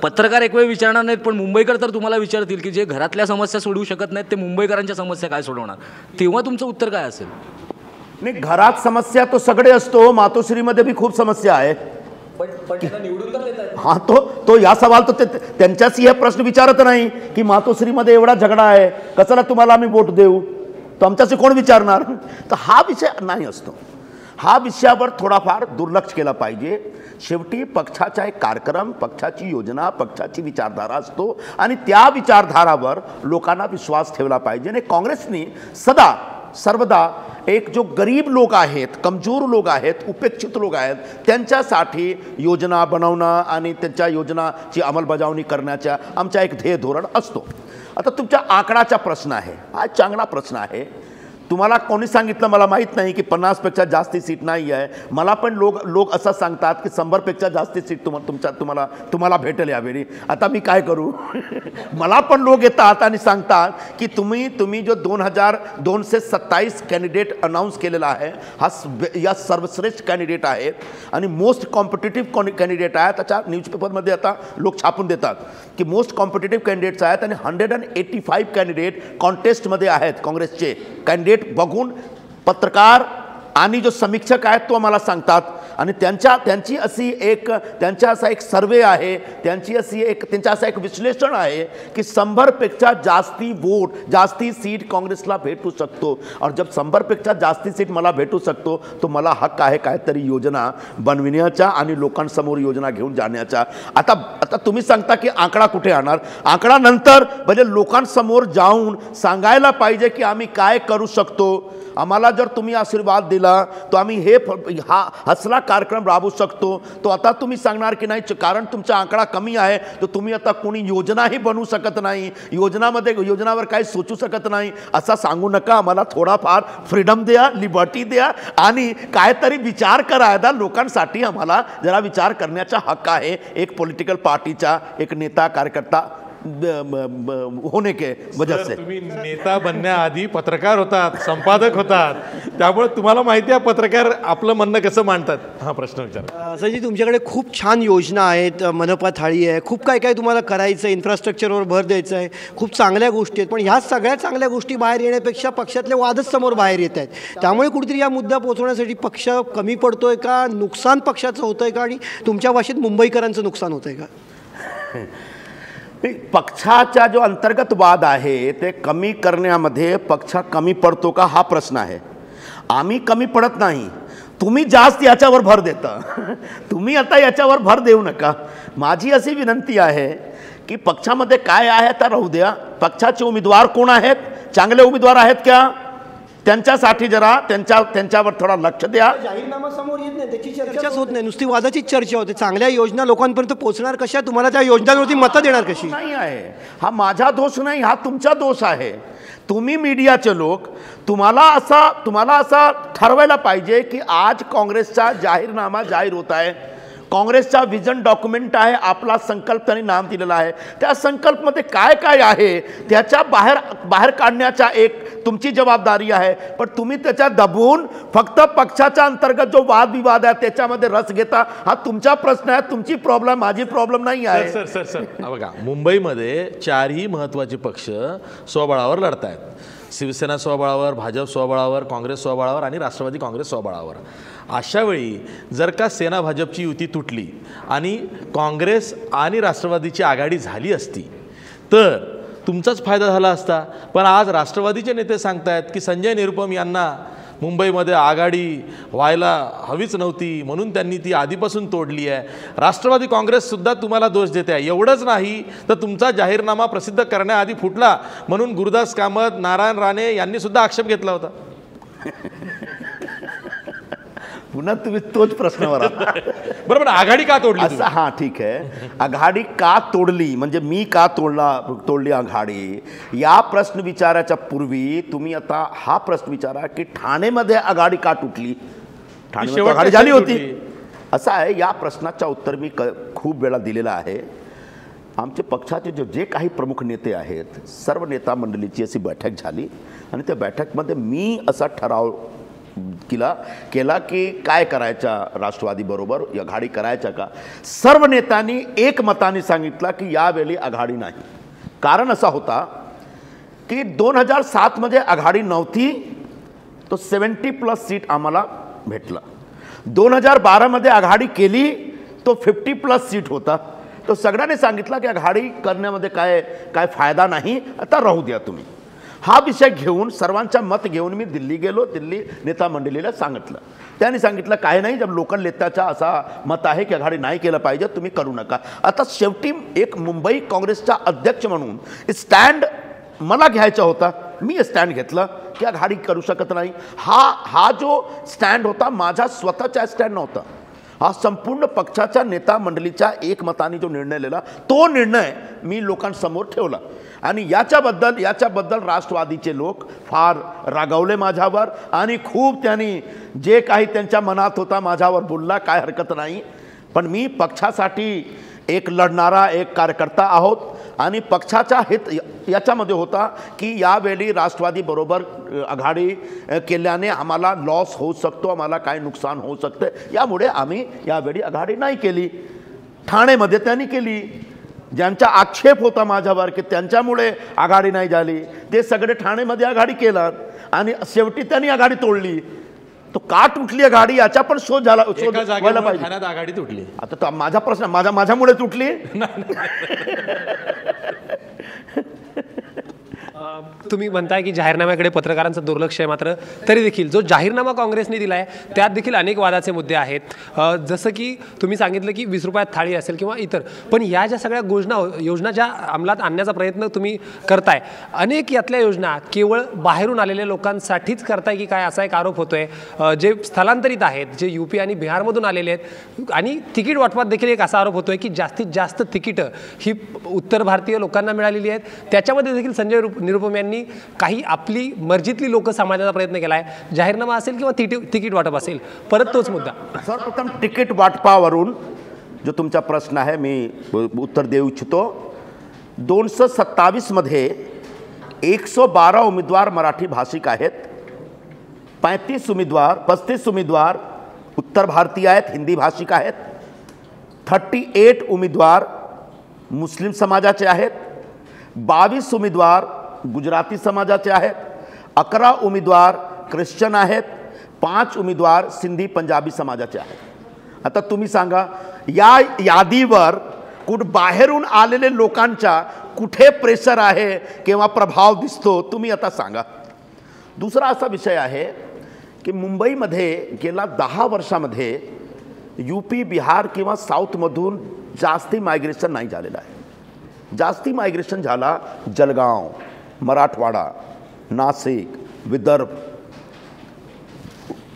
पत्रकार एक वेळ विचारणार नाहीत, पण मुंबईकर तर तुम्हाला विचारतील की जे घरातल्या समस्या सोडवू शकत नाहीत ते मुंबईकरांच्या समस्या काय सोडवणार? तेव्हा तुमचं उत्तर काय असेल? नाही, घरात समस्या तो सगळे असतो. मातोश्रीमध्ये बी खूप समस्या आहेत. हा, तो या सवाल तो त्यांच्याशी हे प्रश्न विचारत नाही की मातोश्रीमध्ये एवढा झगडा आहे, कशाला तुम्हाला आम्ही वोट देऊ, तो आमच्याशी कोण विचारणार? तर हा विषय नाही असतो. हा विषयावर थोडाफार दुर्लक्ष केला पाहिजे. शेवटी पक्षाचा एक कार्यक्रम, पक्षाची योजना, पक्षाची विचारधारा असतो, आणि त्या विचारधारावर लोकांना विश्वास ठेवला पाहिजे. आणि काँग्रेसने सदा सर्वदा एक जो गरीब लोक आहेत, कमजोर लोक आहेत, उपेक्षित लोक आहेत, त्यांच्यासाठी योजना बनवणं आणि त्यांच्या योजनाची अंमलबजावणी करण्याचा आमचा एक ध्येय धोरण असतो. आता तुमच्या आकडाचा प्रश्न आहे, हा चांगला प्रश्न आहे. तुम्हाला कोणी सांगितलं मला माहीत नाही की 50पेक्षा जास्ती सीट नाही आहे. मला पण लोक असं सांगतात की 100पेक्षा जास्ती सीट तुम्हाला भेटेल यावेळी. आता मी काय करू? मला पण लोक येतात आणि सांगतात की तुम्ही जो 2227 कॅन्डिडेट अनाऊन्स केलेला आहे या सर्वश्रेष्ठ कॅन्डिडेट आहेत आणि मोस्ट कॉम्पिटिटिव्ह कॅन्डिडेट आहेत. त्याच्या न्यूजपेपरमध्ये आता लोक छापून देतात की मोस्ट कॉम्पिटिटिव्ह कॅन्डिडेट्स आहेत आणि 185 कॅन्डिडेट कॉन्टेस्टमध्ये आहेत काँग्रेसचे कॅन्डिडेट बघून पत्रकार आणि जो समीक्षक आहेत तो आम्हाला सांगतात. आणि त्यांची असा एक सर्वे आहे, त्यांचं असं एक विश्लेषण आहे की 100पेक्षा जास्ती वोट, जास्ती सीट काँग्रेसला भेटू शकतो. और जब 100पेक्षा जास्ती सीट मला भेटू शकतो तो मला हक्क आहे काहीतरी योजना बनविण्याचा आणि लोकांसमोर योजना घेऊन जाण्याचा. आता तुम्ही सांगता की आकडा कुठे आणणार? आकडा नंतर म्हणजे लोकांसमोर जाऊन सांगायला पाहिजे की आम्ही काय करू शकतो. आम्हाला जर तुम्ही आशीर्वाद दिला तो आम्ही हा हसला कार्यक्रम राबवू शकतो. तो आता तुम्ही सांगणार की नाही कारण तुमचा आकडा कमी आहे तर तुम्ही आता कोणी योजनाही बनवू शकत नाही, योजनावर काही सुचू शकत नाही असं सांगू नका. आम्हाला थोडाफार फ्रीडम द्या, लिबर्टी द्या आणि काहीतरी विचार करायला लोकांसाठी आम्हाला जरा विचार करण्याचा हक्क आहे एक पॉलिटिकल पार्टीचा एक नेता कार्यकर्ता होने के वजह से. तुम्ही नेता बनण्याआधी पत्रकार होतात, संपादक होतात, त्यामुळे तुम्हाला माहिती आहे पत्रकार आपलं म्हणणं कसं मांडतात. हा प्रश्न विचार. संजय, तुमच्याकडे खूप छान योजना आहेत, मनपा थाळी आहे, खूप काय काय तुम्हाला करायचं आहे, इन्फ्रास्ट्रक्चरवर भर द्यायचं आहे, खूप चांगल्या गोष्टी आहेत. पण ह्या सगळ्या चांगल्या गोष्टी बाहेर येण्यापेक्षा पक्षातले वादच समोर बाहेर येत आहेत. त्यामुळे कुठेतरी या मुद्दा पोहोचवण्यासाठी पक्ष कमी पडतोय का, नुकसान पक्षाचं होतं आहे का, आणि तुमच्या भाषेत मुंबईकरांचं नुकसान होतं आहे का? पक्षाचा जो अंतर्गत वाद आहे ते कमी करण्यामध्ये पक्ष कमी पडतो का हा प्रश्न आहे. आम्ही कमी पडत नाही, तुम्ही जास्त याच्यावर भर देता. तुम्ही आता याच्यावर भर देऊ नका. माझी अशी विनंती आहे की पक्षामध्ये काय आहे तर राहू द्या. पक्षाचे उमेदवार कोण आहेत, चांगले उमेदवार आहेत का, त्यांच्यासाठी जरा त्यांच्यावर थोडा लक्ष द्या. जाहीरनामा समोर येत नाही, त्याची चर्चाच होत नाही, नुसती वादाचीच चर्चा होते. चांगल्या योजना लोकांपर्यंत पोहोचणार कशा, तुम्हाला त्या योजनांवरती मतं देणार कशी? नाही आहे, हा माझा दोष नाही, हा तुमचा दोष आहे. तुम्ही मीडियाचे लोक तुम्हाला असा ठरवायला पाहिजे की आज काँग्रेसचा जाहीरनामा जाहीर होत आहे, काँग्रेसचा विजन डॉक्युमेंट आहे, आपला संकल्प त्यांनी नाम दिलेला आहे. त्या संकल्पमध्ये काय काय आहे त्याच्या बाहेर काढण्याचा एक तुमची जबाबदारी आहे. पण तुम्ही त्याच्या दबून फक्त पक्षाच्या अंतर्गत जो वादविवाद आहे त्याच्यामध्ये रस घेता, हा तुमचा प्रश्न आहे, तुमची प्रॉब्लेम, माझी प्रॉब्लेम नाही आहे. सर बघा, मुंबईमध्ये 4ही महत्त्वाचे पक्ष स्वबळावर लढत आहेत. शिवसेना स्वबळावर, भाजप स्वबळावर, काँग्रेस स्वबळावर आणि राष्ट्रवादी काँग्रेस स्वबळावर. अशा वेळी जर का सेना भाजपची युती तुटली आणि काँग्रेस आणि राष्ट्रवादीची आघाडी झाली असती तर तुमचाच फायदा झाला असता. पण आज राष्ट्रवादीचे नेते सांगतायत की संजय निरुपम यांना मुंबईमध्ये आघाडी व्हायला हवीच नव्हती म्हणून त्यांनी ती आधीपासून तोडली आहे. राष्ट्रवादी काँग्रेससुद्धा तुम्हाला दोष देते आहे. एवढंच नाही तर तुमचा जाहीरनामा प्रसिद्ध करण्याआधी फुटला म्हणून गुरुदास कामत, नारायण राणे यांनी सुद्धा आक्षेप घेतला होता. पुन्हा तुम्ही तोच प्रश्नावर बरोबर, आघाडी का तोडली असं? हां, ठीक आहे. आघाडी का तोडली म्हणजे मी का तोडली आघाडी, या प्रश्न विचाराच्या पूर्वी तुम्ही आता हा प्रश्न विचारा की ठाणेमध्ये आघाडी का तुटली. ठाणेमध्ये आघाडी झाली होती असं आहे. या प्रश्नाचं उत्तर मी खूप वेळा दिलेलं आहे. आमचे पक्षाचे जे काही प्रमुख नेते आहेत सर्व नेता मंडळीची अशी बैठक झाली आणि त्या बैठकमध्ये मी असा ठराव केला की काय करायचा, राष्ट्रवादी बरोबर आघाडी करायचा का. सर्व नेत्यांनी एक मताने सांगितलं की यावेळी आघाडी नाही. कारण असा होता की 2007मध्ये आघाडी नव्हती तो 70+ सीट आम्हाला भेटला. 2012मध्ये आघाडी केली तो 50+ सीट होता. तो सगळ्यांनी सांगितलं की आघाडी करण्यामध्ये काय फायदा नाही, आता राहू द्या तुम्ही. हा विषय घेऊन सर्वांचा मत घेऊन मी दिल्ली गेलो. दिल्ली नेता मंडळीला सांगितलं. त्यांनी सांगितलं काय नाही, जब लोकल नेत्याचा असा मत आहे की आघाडी नाही केलं पाहिजे, तुम्ही करू नका. आता शेवटी एक मुंबई काँग्रेसचा अध्यक्ष म्हणून स्टँड मला घ्यायचा होता. मी स्टँड घेतलं की आघाडी करू शकत नाही. हा जो स्टँड होता माझा स्वतःचा स्टँड नव्हता. हा संपूर्ण पक्षाच्या नेता मंडळीच्या एकमताने जो निर्णय लिहिला तो निर्णय मी लोकांसमोर ठेवला. आणि याच्याबद्दल राष्ट्रवादीचे लोक फार रागावले माझ्यावर आणि खूप त्यांनी जे काही त्यांच्या मनात होता माझ्यावर बोलला, काय हरकत नाही. पण मी पक्षासाठी एक लढणारा एक कार्यकर्ता आहोत आणि पक्षाचा हित याच्यामध्ये होता की यावेळी राष्ट्रवादी बरोबर आघाडी केल्याने आम्हाला लॉस होऊ शकतो, आम्हाला काय नुकसान होऊ शकते, यामुळे आम्ही यावेळी आघाडी नाही केली. ठाणेमध्ये त्यांनी केली. ज्यांचा आक्षेप होता माझ्यावर की त्यांच्यामुळे आघाडी नाही झाली ते सगळे ठाणेमध्ये आघाडी केलं आणि शेवटी त्यांनी आघाडी तोडली. तो का तुटली आघाडी याचा पण शोध व्हायला पाहिजे. ठाण्यात आघाडी तुटली. आता तो माझा प्रश्न माझ्यामुळे तुटली. तुम्ही म्हणताय की जाहीरनाम्याकडे पत्रकारांचं दुर्लक्ष आहे, मात्र तरी देखील जो जाहीरनामा काँग्रेसने दिला आहे त्यात देखील अनेक वादाचे मुद्दे आहेत. जसं की तुम्ही सांगितलं की 20 रुपयात थाळी असेल किंवा इतर, पण या ज्या सगळ्या योजना ज्या अंमलात आणण्याचा प्रयत्न तुम्ही करताय, अनेक यातल्या योजना केवळ बाहेरून आलेल्या लोकांसाठीच करताय की काय, असा एक आरोप होतोय. जे स्थलांतरित आहेत, जे UP आणि बिहारमधून आलेले आहेत, आणि तिकीट वाटपात देखील एक असा आरोप होतोय की जास्तीत जास्त तिकीटं ही उत्तर भारतीय लोकांना मिळालेली आहेत. त्याच्यामध्ये देखील संजय निरुपम यांनी काही आपली मर्जीतली लोक समाजाचा प्रयत्न केला आहे. जाहीरनामा असेल किंवा तिकीट वाटप असेल, परत तोच मुद्दा. सर्वप्रथम तिकीट वाटपावरून जो तुमचा प्रश्न आहे मी उत्तर देऊ इच्छितो. 227 मध्ये 112 उमेदवार मराठी भाषिक आहेत, 35 उमेदवार उत्तर भारतीय आहेत, हिंदी भाषिक आहेत, 38 उमेदवार मुस्लिम समाजाचे आहेत, 22 उमेदवार गुजराती समाजाचे आहेत, 11 उमेदवार ख्रिश्चन आहेत, 5 उमेदवार सिंधी पंजाबी समाजाचे आहेत. आता तुम्ही सांगा या यादीवर बाहेरून आलेले लोकांचा कुठे प्रेशर आहे किंवा प्रभाव दिसतो, तुम्ही आता सांगा. दुसरा असा विषय आहे की मुंबईमध्ये गेल्या 10 वर्षामध्ये UP, बिहार किंवा साऊथमधून जास्ती मायग्रेशन नाही झालेलं आहे. जास्ती मायग्रेशन झाला जळगाव, मराठवाडा, नाशिक, विदर्भ,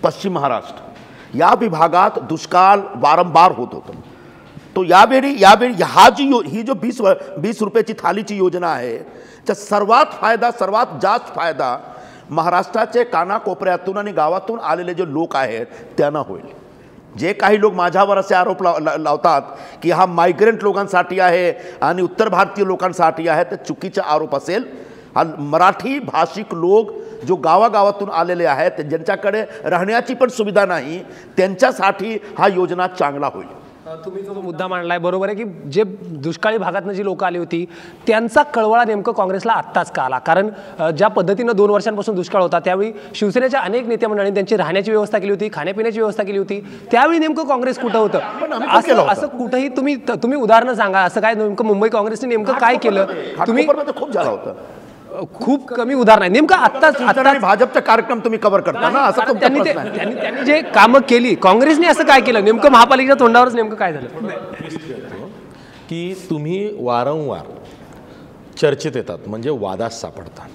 पश्चिम महाराष्ट्र या विभागात दुष्काळ वारंवार होत होतं. तो यावेळी ही जो 20 रुपयाची थालीची योजना आहे त्या सर्वात जास्त फायदा महाराष्ट्राचे कानाकोपऱ्यातून आणि गावातून आलेले जे लोक आहेत त्यांना होईल. जे काही लोक माझ्यावर असे आरोप लावतात की हा मायग्रंट लोकांसाठी आहे आणि उत्तर भारतीय लोकांसाठी आहे, ते चुकीचा आरोप असेल. हा मराठी भाषिक लोक जो गावागावातून आलेले आहेत, ज्यांच्याकडे राहण्याची पण सुविधा नाही, त्यांच्यासाठी हा योजना चांगला होईल. तुम्ही जो मुद्दा मांडलाय बरोबर आहे की जे दुष्काळी भागातनं जी लोक आली होती त्यांचा कळवळा नेमकं काँग्रेसला आत्ताच का आला. कारण ज्या पद्धतीनं 2 वर्षांपासून दुष्काळ होता त्यावेळी शिवसेनेच्या अनेक नेते मंडळींनी त्यांची राहण्याची व्यवस्था केली होती, खाण्यापिण्याची व्यवस्था केली होती. त्यावेळी नेमकं काँग्रेस कुठं होतं असं कुठंही तुम्ही उदाहरणं सांगा. असं काय नेमकं मुंबई काँग्रेसने नेमकं काय केलं? तुम्ही खूप झाला होता, खूप कमी उदाहरण आहे. नेमकं आत्ताच भाजपचा कार्यक्रम तुम्ही कव्हर करता ना, असं त्यांनी जे कामं केली काँग्रेसने असं काय केलं नेमकं? महापालिकेच्या तोंडावरच नेमकं काय झालं की तुम्ही वारंवार चर्चेत येतात, म्हणजे वादात सापडतात.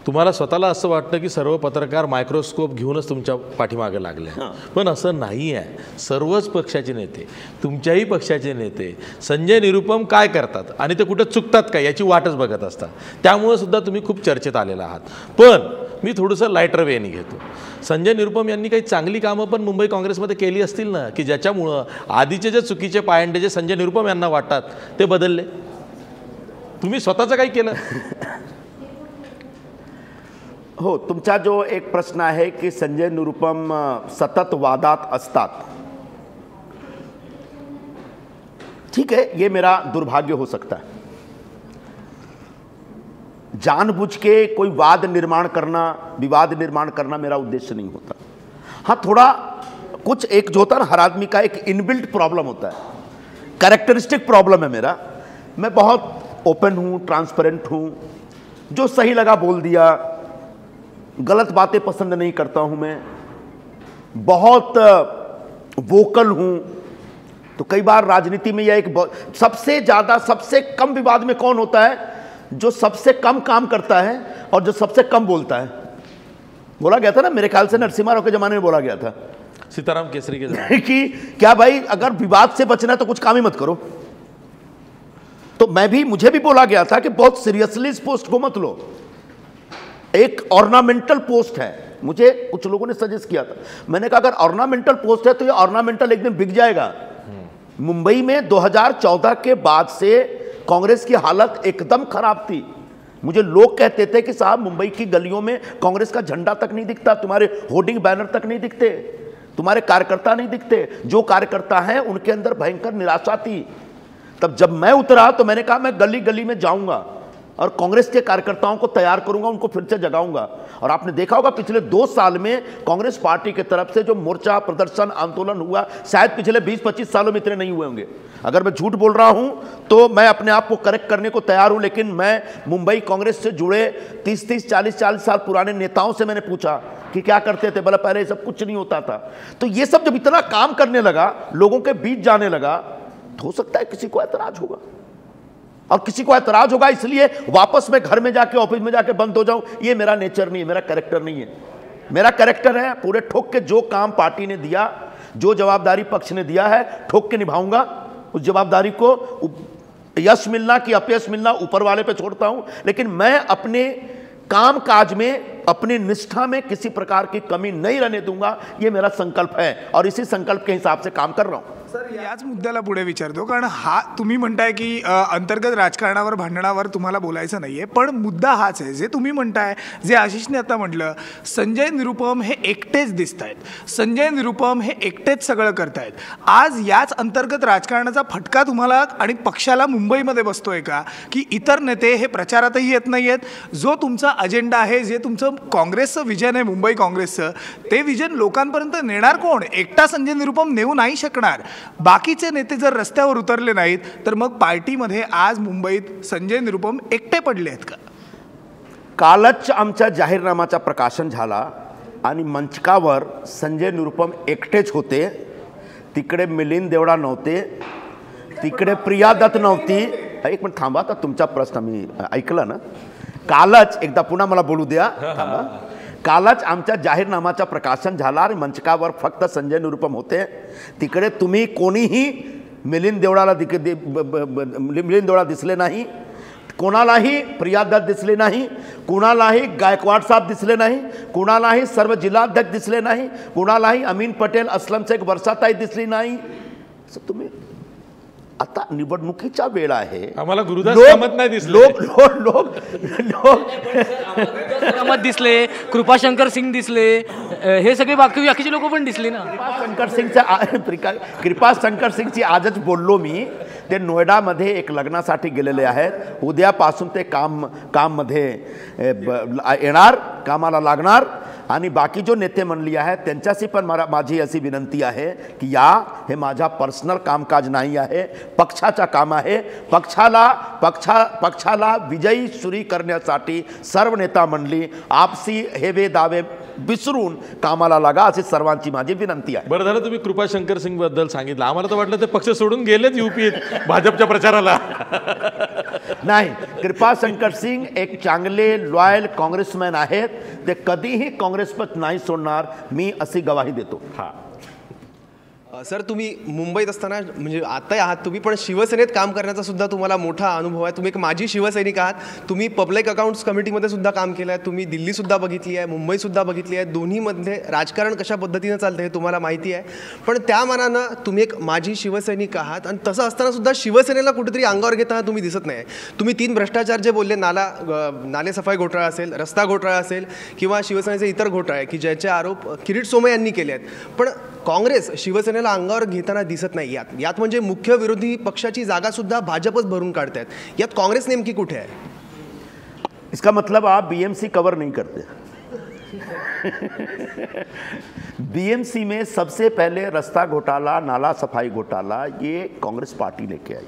तुम्हाला स्वतःला असं वाटतं की सर्व पत्रकार मायक्रोस्कोप घेऊनच तुमच्या पाठीमागे लागले, पण असं नाही आहे. सर्वच पक्षाचे नेते, तुमच्याही पक्षाचे नेते संजय निरुपम काय करतात आणि ते कुठं चुकतात का याची वाटच बघत असतात. त्यामुळे सुद्धा तुम्ही खूप चर्चेत आलेला आहात. पण मी थोडंसं लायटर वेने घेतो. संजय निरुपम यांनी काही चांगली कामं पण मुंबई काँग्रेसमध्ये केली असतील ना, की ज्याच्यामुळं आधीचे जे चुकीचे पायंडे जे संजय निरुपम यांना वाटतात ते बदलले. तुम्ही स्वतःचं काही केलं? हो, तुमचा जो एक प्रश्न आहे की संजय निरुपम सतत वादात असतात, ठीक है, ये मेरा दुर्भाग्य हो सकता है. जानबूझ के कोई विवाद निर्माण करना मेरा उद्देश्य नहीं होता. हाँ, थोड़ा कुछ एक जो होता है ना, हर आदमी का एक इनबिल्ट प्रॉब्लम होता है, कैरेक्टरिस्टिक प्रॉब्लम है मेरा. मैं बहुत ओपन हूँ, ट्रांसपेरेंट हूँ, जो सही लगा बोल दिया, गलत बातें पसंद नहीं करता हूं, मैं बहुत वोकल हूं. तो कई बार राजनीति में यह एक सबसे कम विवाद में कौन होता है? जो सबसे कम काम करता है और जो सबसे कम बोलता है। बोला गया था ना, मेरे ख्याल से नरसिम्हा राव के जमाने में बोला गया था, सीताराम केसरी के कि क्या भाई अगर विवाद से बचना है तो कुछ काम ही मत करो। तो मुझे भी बोला गया था कि बहुत सीरियसली इस पोस्ट को मत लो, एक ऑर्नामेंटल पोस्ट है। मुझे कुछ लोगों ने सजेस्ट किया था, मैंने कहा अगर ऑर्नामेंटल पोस्ट है तो ये ऑर्नामेंटल एक दिन बिक जाएगा। मुंबई में 2014 के बाद से कांग्रेस की हालत एकदम खराब थी। मुझे लोग कहते थे कि साहब मुंबई की गलियों में कांग्रेस का झंडा तक नहीं दिखता, तुम्हारे होर्डिंग बैनर तक नहीं दिखते, तुम्हारे कार्यकर्ता नहीं दिखते, जो कार्यकर्ता हैं उनके अंदर भयंकर निराशा थी। तब जब मैं उतरा तो मैंने कहा मैं गली गली में जाऊंगा और कांग्रेस के कार्यकर्ताओं को तैयार करूंगा, उनको फिर से जगाऊंगा। और आपने देखा होगा पिछले 2 साल में कांग्रेस पार्टी की तरफ से जो मोर्चा, प्रदर्शन, आंदोलन हुआ, शायद पिछले 20-25 सालों में इतने नहीं हुए होंगे। अगर मैं झूठ बोल रहा हूं तो मैं अपने आप को करेक्ट करने को तैयार हूं, लेकिन मैं मुंबई कांग्रेस से जुड़े 30-30, 40-40 साल पुराने नेताओं से मैंने पूछा कि क्या करते थे, बोला पहले ये सब कुछ नहीं होता था। तो ये सब जब इतना काम करने लगा, लोगों के बीच जाने लगा, तो हो सकता है किसी को ऐतराज होगा, और किसी को ऐतराज होगा इसलिए वापस मैं घर में जाके, ऑफिस में जाके बंद हो जाऊं। ये मेरा नेचर नहीं है, मेरा कैरेक्टर नहीं है। मेरा कैरेक्टर है पूरे ठोक के जो काम पार्टी ने दिया, जो जवाबदारी पक्ष ने दिया है, ठोक के निभाऊंगा। उस जवाबदारी को यश मिलना कि अपयश मिलना ऊपर वाले पे छोड़ता हूं, लेकिन मैं अपने काम काज में, अपनी निष्ठा में किसी प्रकार की कमी नहीं रहने दूंगा। ये मेरा संकल्प है और इसी संकल्प के हिसाब से काम कर रहा हूं। सर, याच मुद्द्याला पुढे विचारतो, कारण हा तुम्ही म्हणताय की अंतर्गत राजकारणावर, भांडणावर तुम्हाला बोलायचं नाहीये, पण मुद्दा हाच आहे जे तुम्ही म्हणताय, जे आशिषने आता म्हटलं, संजय निरुपम हे एकटेच दिसत आहेत, संजय निरुपम हे एकटेच सगळं करतायत। आज याच अंतर्गत राजकारणाचा फटका तुम्हाला आणि पक्षाला मुंबईमध्ये बसतोय का, की इतर नेते हे प्रचारातही येत नाहीयेत? जो तुमचा अजेंडा आहे, जे तुमचं काँग्रेसचं विजन आहे, मुंबई काँग्रेसचं, ते विजन लोकांपर्यंत नेणार कोण? एकटा संजय निरुपम नेऊ नाही शकणार। बाकीचे नेते जर रस्त्यावर उतरले नाहीत तर मग पार्टीमध्ये आज मुंबईत संजय निरुपम एकटे पडले आहेत का? कालच आमच्या जाहीरनामाचा प्रकाशन झाला आणि मंचकावर संजय निरुपम एकटेच होते, तिकडे मिलिंद देवडा नव्हते, तिकडे प्रिया दत्त नव्हती। एक मिनिट थांबा, तर तुमचा प्रश्न मी ऐकला ना। कालच, एकदा पुन्हा मला बोलू द्या, थांबा। कालच आमच्या जाहीरनामाचा प्रकाशन झाला आणि मंचकावर फक्त संजय निरुपम होते, तिकडे तुम्ही कोणीही मिलिंद देवडा दिसले नाही, कोणालाही प्रिया दत्त दिसले नाही, कुणालाही गायकवाड साहेब दिसले नाही, कुणालाही सर्व जिल्हाध्यक्ष दिसले नाही, कुणालाही अमीन पटेल, असलम शेख, वर्षाताई दिसली नाही। तुम्ही आता निवडणुकीचा वेळ आहे, आम्हाला गुरुदास कामत नाही दिसले, लोक कामत दिसले, कृपाशंकर सिंग दिसले, हे सगळे बाकीचे लोक पण दिसले ना। कृपाशंकर सिंगची आजच बोललो मी, ते नोएडामध्ये एक लग्नासाठी गेलेले आहेत, उद्यापासून ते काममध्ये येणार, कामाला लागणार। आणि बाकी जो नेते मंडळी आहेत त्यांच्याशी पण माझी अशी विनंती आहे की हे माझा पर्सनल कामकाज नाही आहे, पक्षाचा काम आहे। पक्षाला विजयी सुरी करण्यासाठी सर्व नेता मंडळी आपसी हेवे दावे विसरून कामाला लागा, अशी सर्वांची माझी विनंती आहे। बरं झालं तुम्ही कृपाशंकर सिंग बद्दल सांगितलं, आम्हाला तर वाटलं ते पक्ष सोडून गेलेच यूपीत भाजपच्या प्रचाराला। नाही, कृपाशंकर सिंग एक चांगले लॉयल काँग्रेसमॅन आहेत, ते कधीही काँग्रेस पक्ष नाही सोडणार, मी अशी गवाही देतो। सर, तुम्ही मुंबईत असताना, म्हणजे आता आहात तुम्ही, पण शिवसेनेत काम करण्याचा सुद्धा तुम्हाला मोठा अनुभव आहे। तुम्ही एक माजी शिवसैनिक आहात, तुम्ही पब्लिक अकाउंट्स कमिटीमध्ये सुद्धा काम केलं आहे, तुम्ही दिल्लीसुद्धा बघितली आहे, मुंबईसुद्धा बघितली आहे, दोन्हीमध्ये राजकारण कशा पद्धतीनं चालतं हे तुम्हाला माहिती आहे। पण त्या मानानं तुम्ही एक माजी शिवसैनिक आहात आणि तसं असताना सुद्धा शिवसेनेला कुठेतरी अंगावर घेताना तुम्ही दिसत नाही। तुम्ही 3 भ्रष्टाचार जे बोलले, नाले सफाई घोटाळा असेल, रस्ता घोटाळा असेल किंवा शिवसेनेचे इतर घोटाळे की ज्याचे आरोप किरीट सोमय्या यांनी केले आहेत, पण काँग्रेस शिवसेनेला अंगावर घेताना दिसत नाही। यात म्हणजे मुख्य विरोधी पक्षाची जागा सुद्धा भाजपच भरून काढतात, यात काँग्रेस नेमकी कुठे आहे? इसका मतलब आप बीएमसी कवर नहीं करते। बीएमसी में सबसे पहले रास्ता घोटाला, नाला सफाई घोटाला, ये कांग्रेस पार्टी लेके आई।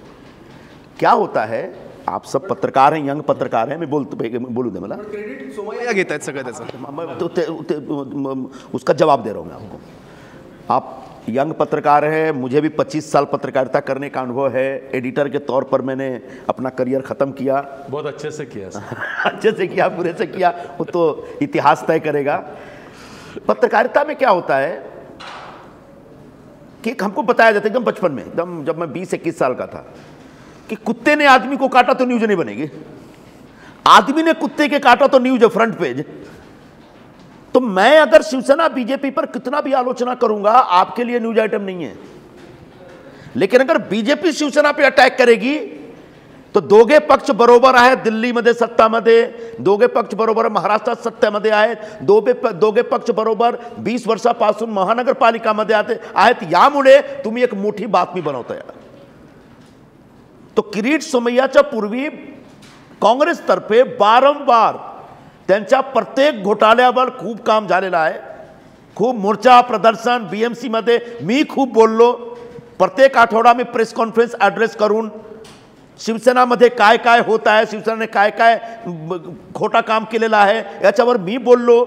क्या होता है, आप सब पत्रकार हैं, यंग पत्रकार हैं, मैं बोलू दे मला, क्रेडिट सोमय्या घेत आहेत सगळं त्याचं, उसका जवाब दे रहा हूँ मैं आपको। आप यंग पत्रकार है, मुझे भी 25 साल पत्रकारिता करने का अनुभव है। एडिटर के तौर पर मैंने अपना करियर ख़त्म किया। बहुत अच्छे से किया अच्छे से किया, पूरे से किया, वो तो इतिहास तय करेगा। पत्रकारिता में क्या होता है कि हमको बताया जाता है एकदम बचपन में, एकदम जब मैं 20-21 साल का था, कि कुत्ते ने आदमी को काटा तो न्यूज नहीं बनेगी, आदमी ने कुत्ते के काटा तो न्यूज है, फ्रंट पेज। तो मैं अगर शिवसेना बीजेपी पर कितना भी आलोचना करूंगा, आपके लिए न्यूज आइटम नहीं है। लेकिन अगर बीजेपी शिवसेना पे अटॅक करेगी तो दोघे पक्ष बरोबर आहेत, दिल्लीमध्ये सत्तामध्ये दोघे पक्ष बरोबर महाराष्ट्रात सत्तेमध्ये आहेत, दोघे पक्ष बरोबर 20 वर्षापासून महानगरपालिकामध्ये आहेत। यामुळे तुम्ही एक मोठी बातमी बनवताय। तो किरीट सोमय्याच्या पूर्वी काँग्रेसतर्फे वारंवार त्यांच्या प्रत्येक घोटाळ्यावर खूप काम झालेलं आहे। खूप मोर्चा प्रदर्शन BMC मध्ये मी खूप बोललो। प्रत्येक आठवडा मी प्रेस कॉन्फरन्स ॲड्रेस करून शिवसेनामध्ये काय काय होत आहे, शिवसेनेने काय काय खोटा काम केलेलं आहे याच्यावर मी बोललो।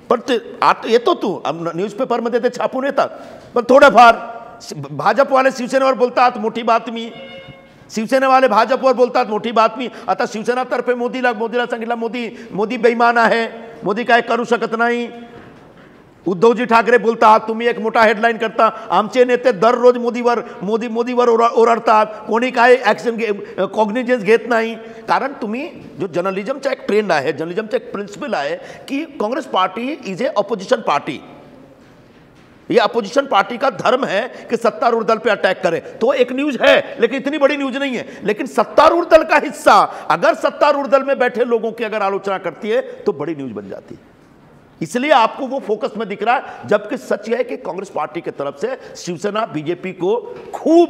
पण ते आता येतो तू न्यूजपेपरमध्ये ते छापून येतात, पण थोडंफार भाजपवाले शिवसेनेवर बोलतात मोठी बातमी, शिवसेनेवाले भाजपवर बोलतात मोठी बातमी। आता शिवसेनातर्फे मोदीला सांगितलं मोदी बेईमान आहे, मोदी काय करू शकत नाही। उद्धवजी ठाकरे बोलतात, तुम्ही एक मोठा हेडलाईन करता, आमचे नेते दररोज मोदीवर ओरडतात, कोणी काय ॲक्शन कॉग्निजन्स घेत नाही। कारण तुम्ही जो जर्नलिझमचा एक ट्रेंड आहे, जर्नलिझमचा एक प्रिन्सिपल आहे की Congress party is a opposition party. ये अपोजिशन पार्टी का धर्म है कि सत्तारूढ़ दल पे अटैक करे। तो एक न्यूज है लेकिन इतनी बड़ी न्यूज नहीं है। लेकिन सत्तारूढ़ दल का हिस्सा अगर सत्तारूढ़ दल में बैठे लोगों की अगर आलोचना करती है तो बड़ी न्यूज बन जाती है। इसलिए आपको वो फोकस में दिख रहा है, जबकि सच है कि कांग्रेस पार्टी की तरफ से शिवसेना बीजेपी को खूब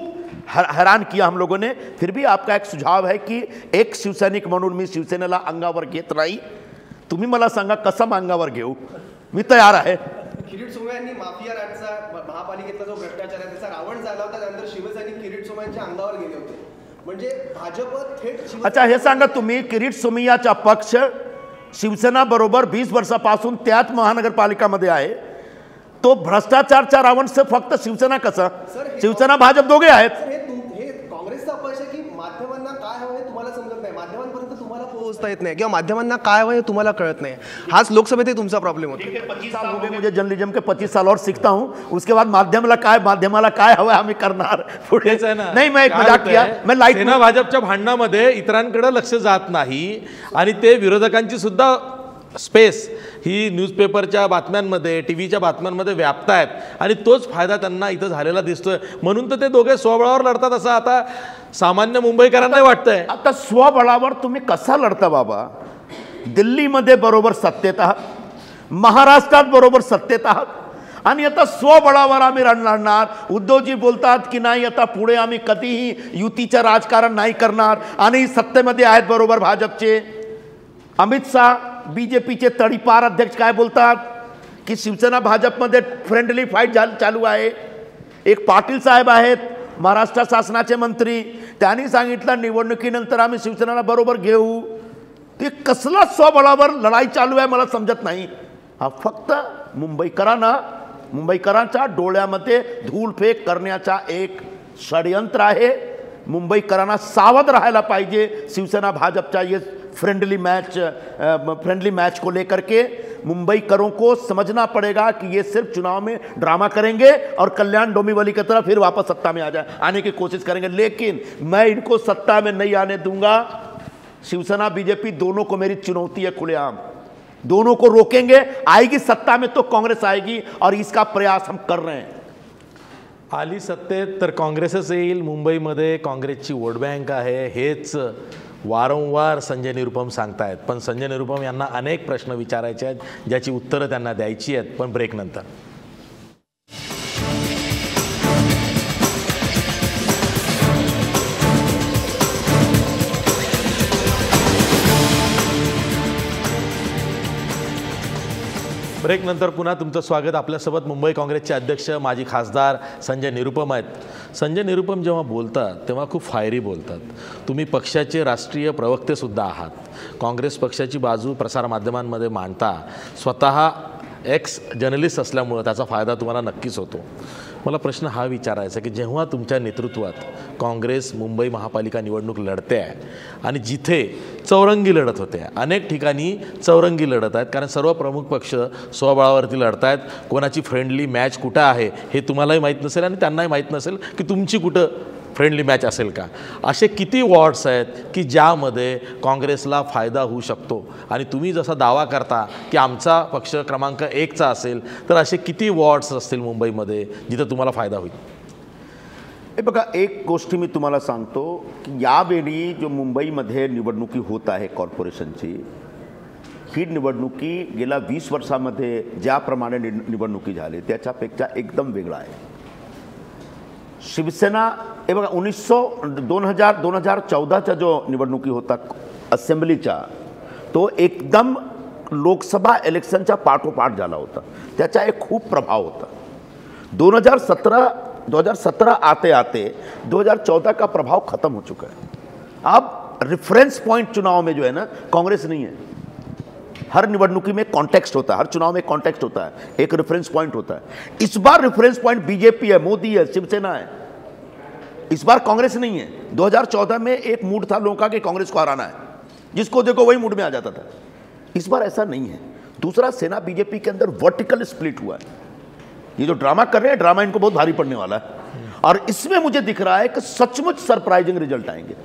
हैरान किया हम लोगों ने। फिर भी आपका एक सुझाव है कि एक शिवसैनिक म्हणून मी शिवसेनेला अंगावर घेत नाही। तुम्ही मला सांगा कसं अंगावर घेऊ, मी तयार आहे। किरीट सोमय्या यांनी माफिया राजचा महापालिकेतला जो भ्रष्टाचार आहे त्याचा रावण झाला होता, त्यानंतर शिवसैनिक किरीट सोमय्यांच्या अंगावर गेले होते। म्हणजे भाजप थेट अच्छा हे सांगा तुम्ही, किरीट सोमय्याचा पक्ष शिवसेना बरोबर 20 वर्षापासून त्याच महानगरपालिकामध्ये आहे, तो भ्रष्टाचारचा रावण से फक्त शिवसेना कसा, शिवसेना भाजप दोघे आहेत। हे काँग्रेसचा अपयश आहे की माध्यमांना काय हवं हे तुम्हाला समजत नाही, माध्यमांपर्यंत तुम्हाला पोहोचता येत नाही, किंवा माध्यमांना काय हवं हे तुम्हाला कळत नाही। हाच लोकसभेत तुमचा प्रॉब्लेम होता। 25 साल हो गए मुझे जर्नलिज्म के, 25 साल और सीखता हूं, उसके बाद माध्यमाला काय हवं आम्ही करणार पुढे नाही। मैं एक मजाक किया, मैं लाईट सेना भाजपच्या भांडणामध्ये इतरांकडे लक्ष जात नाही आणि ते विरोधकांची सुद्धा स्पेस ही न्यूजपेपरच्या बातम्यांमध्ये टीव्हीच्या बातम्यांमध्ये व्यापतायत आणि तोच फायदा त्यांना इथं झालेला दिसतोय। म्हणून तर ते दोघे स्वबळावर लढतात असं आता सामान्य मुंबईकरांना वाटतंय। आता स्वबळावर तुम्ही कसा लढता बाबा? दिल्लीमध्ये बरोबर सत्तेत आहात, महाराष्ट्रात बरोबर सत्तेत आहात आणि आता स्वबळावर आम्ही लढणार। उद्धवजी बोलतात की नाही आता पुढे आम्ही कधीही युतीचं राजकारण नाही करणार आणि सत्तेमध्ये आहेत बरोबर भाजपचे। अमित शाह बीजेपीचे तडीपार अध्यक्ष काय बोलतात की शिवसेना भाजपमध्ये फ्रेंडली फाईट चालू आहे। एक पाटील साहेब आहेत महाराष्ट्र शासनाचे मंत्री, त्यांनी सांगितलं निवडणुकीनंतर आम्ही शिवसेनेला बरोबर घेऊ। ते कसला स्वबळावर लढाई चालू आहे मला समजत नाही। हा फक्त मुंबईकरांच्या डोळ्यामध्ये धूळफेक करण्याचा एक षडयंत्र आहे। मुंबईकरांना सावध राहायला पाहिजे शिवसेना भाजपचा ये फ्रेंडली मैच को लेकर के। मुंबईकरों को समझना पड़ेगा कि ये सिर्फ चुनाव में ड्रामा करेंगे और कल्याण डोंबिवली की तरह फिर वापस सत्ता में आने की कोशिश करेंगे, लेकिन मैं इनको सत्ता में नहीं आने दूंगा। शिवसेना बीजेपी दोनों को मेरी चुनौती है खुलेआम, दोनों को रोकेंगे। आएगी सत्ता में तो कांग्रेस आएगी और इसका प्रयास हम कर रहे हैं। आली सत्तेत तर काँग्रेसच येईल, मुंबईमध्ये काँग्रेसची वोट बँक आहे हेच वारंवार संजय निरुपम सांगतायत। पण संजय निरुपम यांना अनेक प्रश्न विचारायचे आहेत ज्याची उत्तरं त्यांना द्यायची आहेत, पण ब्रेक नंतर। ब्रेक नंतर पुन्हा तुमचं स्वागत। आपल्यासोबत मुंबई काँग्रेसचे अध्यक्ष माजी खासदार संजय निरुपम आहेत। संजय निरुपम जेव्हा बोलतात तेव्हा खूप फायरी बोलतात। तुम्ही पक्षाचे राष्ट्रीय प्रवक्तेसुद्धा आहात, काँग्रेस पक्षाची बाजू प्रसारमाध्यमांमध्ये मांडता, स्वतः एक्स जर्नलिस्ट असल्यामुळे त्याचा फायदा तुम्हाला नक्कीच होतो। मला प्रश्न हा विचारायचा की जेव्हा तुमच्या नेतृत्वात काँग्रेस मुंबई महापालिका निवडणूक लढते आहे आणि जिथे चौरंगी लढत होते, अनेक ठिकाणी चौरंगी लढत आहेत कारण सर्व प्रमुख पक्ष स्वबळावरती लढत आहेत, कोणाची फ्रेंडली मॅच कुठं आहे हे तुम्हालाही माहीत नसेल आणि त्यांनाही माहीत नसेल की तुमची कुठं फ्रेंडली मॅच असेल का. असे किती वॉर्ड्स आहेत की ज्यामध्ये काँग्रेसला फायदा होऊ शकतो आणि तुम्ही जसा दावा करता की आमचा पक्ष क्रमांक 1चा असेल तर असे किती वॉर्ड्स असतील मुंबईमध्ये जिथं तुम्हाला फायदा होईल? हे बघा, एक गोष्ट मी तुम्हाला सांगतो की यावेळी जो मुंबईमध्ये निवडणुकी होत आहे कॉर्पोरेशनची, ही निवडणुकी गेल्या 20 वर्षामध्ये ज्याप्रमाणे निवडणुकी झाली त्याच्यापेक्षा एकदम वेगळा आहे. शिवसेना हे बघा 2014च्या जो निवडणुकी होता असेंब्लीच्या, तो एकदम लोकसभा इलेक्शनच्या पाठोपाठ झाला होता, त्याचा एक खूप प्रभाव होता. 2017 आते आते 2014 का प्रभाव खत्म हो चुका है. अब रेफरेंस पॉइंट चुनाव में जो है ना, कांग्रेस नहीं है. हर निवडणुकी में कॉन्टेक्स्ट होता है, हर चुनाव में कॉन्टेक्स्ट होता है, एक रेफरेंस पॉइंट होता है. इस बार रेफरेंस पॉइंट बीजेपी है, मोदी है, शिवसेना है. इस बार कांग्रेस नहीं है. 2014 में एक मूड था लोगों का कि कांग्रेस को हराना है, जिसको देखो वही मूड में आ जाता था. इस बार ऐसा नहीं है. दूसरा, सेना बीजेपी के अंदर वर्टिकल स्प्लिट हुआ है. ये जो ड्रामा कर रहे हैं, ड्रामा इनको बहुत भारी पड़ने वाला है. और इसमें मुझे दिख रहा है कि सचमुच सरप्राइजिंग रिजल्ट आएंगे.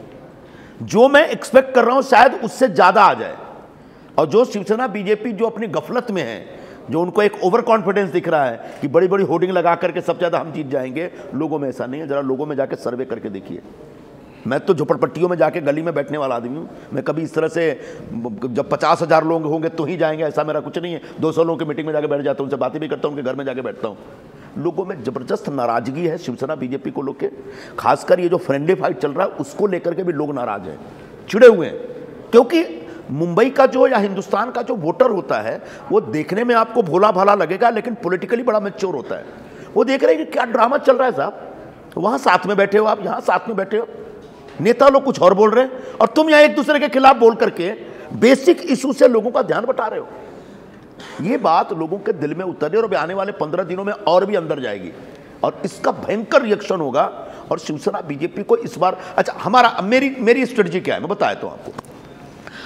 जो मैं एक्सपेक्ट कर रहा हूं शायद उससे ज्यादा आ जाए. और जो शिवसेना बीजेपी जो अपनी गफलत में है, जो उनको एक ओवर कॉन्फिडेंस दिख रहा है कि बड़ी बड़ी होर्डिंग लगा करके सबसे ज़्यादा हम जीत जाएंगे, लोगों में ऐसा नहीं है. ज़रा लोगों में जाके सर्वे करके देखिए. मैं तो झोपड़पट्टियों में जाके गली में बैठने वाला आदमी हूँ. मैं कभी इस तरह से जब 50,000 लोग होंगे तो ही जाएंगे ऐसा मेरा कुछ नहीं है. 200 लोगों की मीटिंग में जाके बैठ जाता हूँ, उनसे बातें भी करता हूँ, उनके घर में जाके बैठता हूँ. लोगों में ज़बरदस्त नाराज़गी है शिवसेना बीजेपी को लेकर. खासकर ये जो फ्रेंडली फाइट चल रहा है उसको लेकर के भी लोग नाराज हैं, चिड़े हुए हैं. क्योंकि मुंबई का जो या हिंदुस्तान का जो वोटर होता है वो देखने में आपको भोला भाला लगेगा, लेकिन पॉलिटिकली बड़ा मैच्योर होता है. वो देख रहे हैं कि क्या ड्रामा चल रहा है साहब. वहाँ साथ में बैठे हो आप, यहाँ साथ में बैठे हो, नेता लोग कुछ और बोल रहे हैं और तुम यहाँ एक दूसरे के खिलाफ बोल करके बेसिक इशू से लोगों का ध्यान बटा रहे हो. ये बात लोगों के दिल में उतर रही है और आने वाले 15 दिनों में और भी अंदर जाएगी और इसका भयंकर रिएक्शन होगा. और शिवसेना बीजेपी को इस बार, अच्छा मेरी स्ट्रेटजी क्या है मैं बताया तो आपको.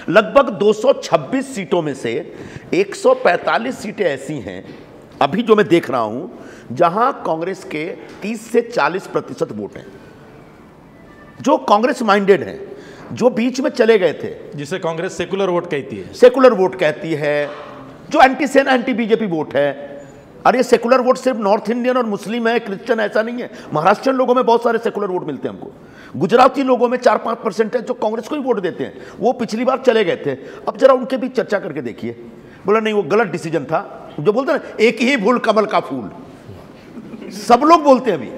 लगभग 226 सीटों में से 145 सीटें ऐसी हैं अभी जो मैं देख रहा हूं जहां कांग्रेस के 30 से 40% वोट हैं, जो कांग्रेस माइंडेड हैं, जो बीच में चले गए थे, जिसे कांग्रेस सेकुलर वोट कहती है. सेकुलर वोट कहती है, जो एंटी सेना एंटी बीजेपी वोट है. और ये सेकुलर वोट सिर्फ नॉर्थ इंडियन और मुस्लिम है, क्रिश्चियन ऐसा नहीं है. महाराष्ट्रियन लोगों में बहुत सारे सेकुलर वोट मिलते हैं हमको. गुजराती लोगों में 4-5% है जो कांग्रेस को ही वोट देते हैं. वो पिछली बार चले गए थे. अब जरा उनके बीच चर्चा करके देखिए. बोला नहीं वो गलत डिसीजन था. जो बोलते हैं ना, एक ही भूल कमल का फूल, सब लोग बोलते हैं. अभी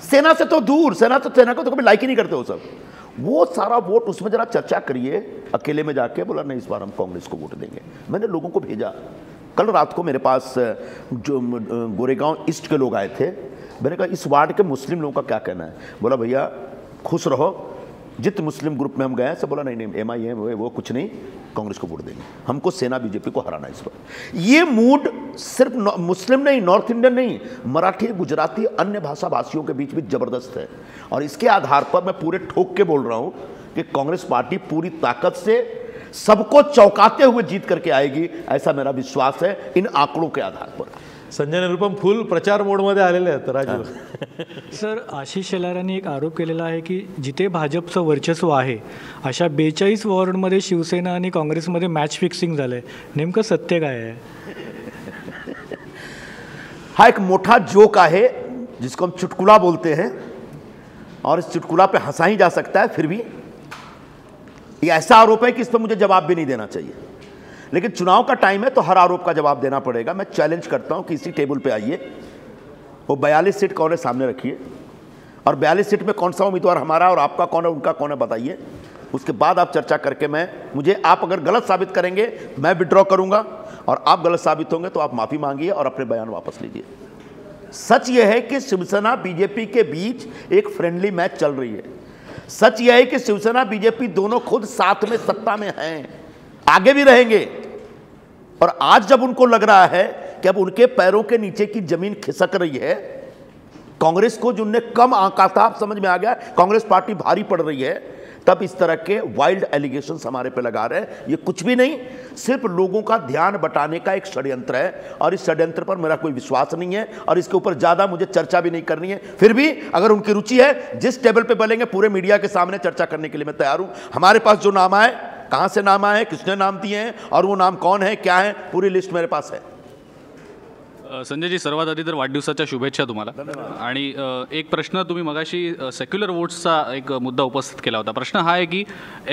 सेना से तो दूर, सेना को तो कभी लाइक ही नहीं करते हो सब. वो सारा वोट उसमें जरा चर्चा करिए अकेले में जाके. बोला नहीं इस बार हम कांग्रेस को वोट देंगे. मैंने लोगों को भेजा. कल रात को मेरे पास जो गोरेगांव ईस्ट के लोग आए थे. मैंने कहा इस वार्ड के मुस्लिम लोगों का क्या कहना है. बोला भैया खुश रहो, जित मुस्लिम ग्रुप में हम गए से बोला नहीं MIM वो कुछ नहीं, कांग्रेस को वोट देंगे, हमको सेना बीजेपी को हराना इस बार. ये मूड सिर्फ मुस्लिम नहीं, नॉर्थ इंडियन नहीं, मराठी, गुजराती, अन्य भाषा भाषियों के बीच भी जबरदस्त है. और इसके आधार पर मैं पूरे ठोक के बोल रहा हूं कि कांग्रेस पार्टी पूरी ताकत से सबको चौंकाते हुए जीत करके आएगी, ऐसा मेरा विश्वास है इन आंकड़ों के आधार पर. संजय निरुपम फुल प्रचार मोडमध्ये आलेले आहेत राजू. सर, आशिष शेलारांनी एक आरोप केलेला आहे की जिथे भाजपचं वर्चस्व आहे अशा 42 वॉर्डमध्ये शिवसेना आणि काँग्रेसमध्ये मॅच फिक्सिंग झालंय. नेमकं सत्य काय आहे? हा एक मोठा जोक है जिसको हम चुटकुला बोलते हैं और इस चुटकुला पे हंसा ही जा सकता है. फिर भी ये ऐसा आरोप है कि इस पर मुझे जवाब भी नहीं देना चाहिए, लेकिन चुनाव का टाइम है तो हर आरोप का जवाब देना पड़ेगा. मैं चैलेंज करता हूं कि इसी टेबल पे आइए, वो 42 सीट कौन है सामने रखिए और 42 सीट में कौन सा उम्मीदवार हमारा और आपका कौन है, उनका कौन है बताइए. उसके बाद आप चर्चा करके मुझे आप अगर गलत साबित करेंगे मैं विड्रॉ करूंगा और आप गलत साबित होंगे तो आप माफ़ी मांगिए और अपने बयान वापस लीजिए. सच यह है कि शिवसेना बीजेपी के बीच एक फ्रेंडली मैच चल रही है. सच यह है कि शिवसेना बीजेपी दोनों खुद साथ में सत्ता में हैं, आगे भी रहेंगे. और आज जब उनको लग रहा है कि अब उनके पैरों के नीचे की जमीन खिसक रही है कांग्रेस को जिनने कम आंका था, अब समझ में आ गया कांग्रेस पार्टी भारी पड़ रही है, तब इस तरह के वाइल्ड एलिगेशंस हमारे पे लगा रहे हैं। ये कुछ भी नहीं, सिर्फ लोगों का ध्यान बटाने का एक षड्यंत्र है, और इस षड्यंत्र पर मेरा कोई विश्वास नहीं है और इसके ऊपर ज़्यादा मुझे चर्चा भी नहीं करनी है। फिर भी अगर उनकी रुचि है, जिस टेबल पे बोलेंगे पूरे मीडिया के सामने चर्चा करने के लिए मैं तैयार हूँ। हमारे पास जो नाम आए, कहाँ से नाम आए, किसने नाम दिए हैं और वो नाम कौन है, क्या है, पूरी लिस्ट मेरे पास है। संजयजी, सर्वात आधी तर वाढदिवसाच्या शुभेच्छा तुम्हाला। आणि एक प्रश्न तुम्ही मगाशी सेक्युलर वोट्सचा एक मुद्दा उपस्थित केला होता। प्रश्न हा आहे की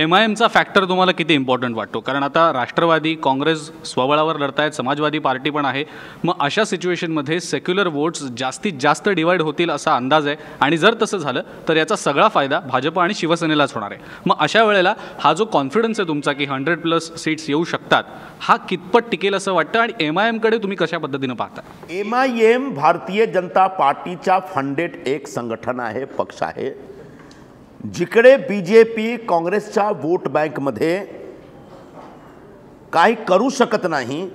MIMचा फॅक्टर तुम्हाला किती इम्पॉर्टंट वाटतो? कारण आता राष्ट्रवादी काँग्रेस स्वबळावर लढतायत, समाजवादी पार्टी पण आहे, मग अशा सिच्युएशनमध्ये सेक्युलर वोट्स जास्तीत जास्त डिवाइड होतील असा अंदाज आहे, आणि जर तसं झालं तर याचा सगळा फायदा भाजप आणि शिवसेनेलाच होणार आहे। मग अशा वेळेला हा जो कॉन्फिडन्स आहे तुमचा की 100+ सीट्स येऊ शकतात, हा कितपत टिकेल असं वाटतं आणि MIMकडे तुम्ही कशा पद्धतीनं पाहता? MIM भारतीय जनता पार्टीचा फंडेड एक संघटन आहे, पक्ष आहे, जिकडे BJP काँग्रेसच्या वोट बँकमध्ये काही करू शकत नाही,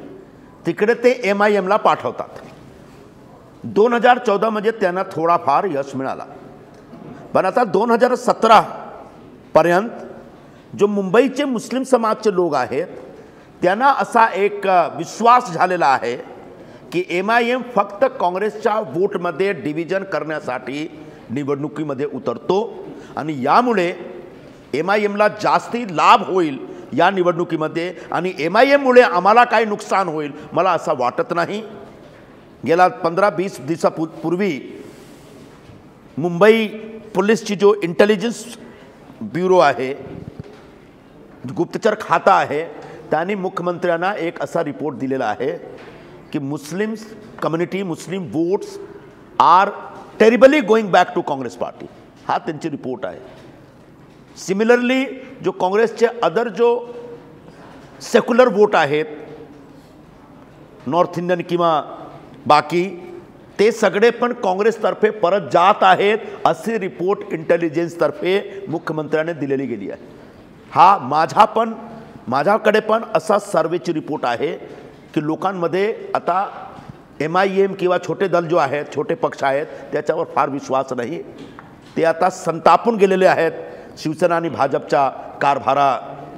तिकडे ते MIMला पाठवतात। 2014 मध्ये त्यांना थोडाफार यश मिळाला, पण आता 2017 पर्यंत जो मुंबईचे मुस्लिम समाजचे लोक आहेत त्यांना असा एक विश्वास झालेला आहे की MIM फक्त काँग्रेसच्या वोटमध्ये डिव्हिजन करण्यासाठी निवडणुकीमध्ये उतरतो, आणि यामुळे MIMला जास्ती लाभ होईल या निवडणुकीमध्ये, आणि MIMमुळे आम्हाला काय नुकसान होईल मला असं वाटत नाही। गेल्या 15-20 दिवसापूर्वी मुंबई पोलीसची जो इंटेलिजन्स ब्युरो आहे, गुप्तचर खाता आहे, त्यांनी मुख्यमंत्र्यांना एक असा रिपोर्ट दिलेला आहे कि Muslim community, Muslim votes are terribly going back to Congress party, हा त्यांची रिपोर्ट आहे। सिमिलरली जो काँग्रेसचे अदर जो सेक्युलर वोट आहेत, नॉर्थ इंडियन किंवा बाकी, ते सगळे पण काँग्रेसतर्फे परत जात आहेत, अशी रिपोर्ट इंटेलिजन्सतर्फे मुख्यमंत्र्यांनी दिलेली गेली आहे। हा माझ्याकडे पण असा सर्वेची रिपोर्ट आहे की लोकांमध्ये आता MIM किंवा छोटे दल जो आहेत, छोटे पक्ष आहेत, त्याच्यावर फार विश्वास नाही, ते आता संतापून गेलेले आहेत शिवसेना आणि भाजपच्या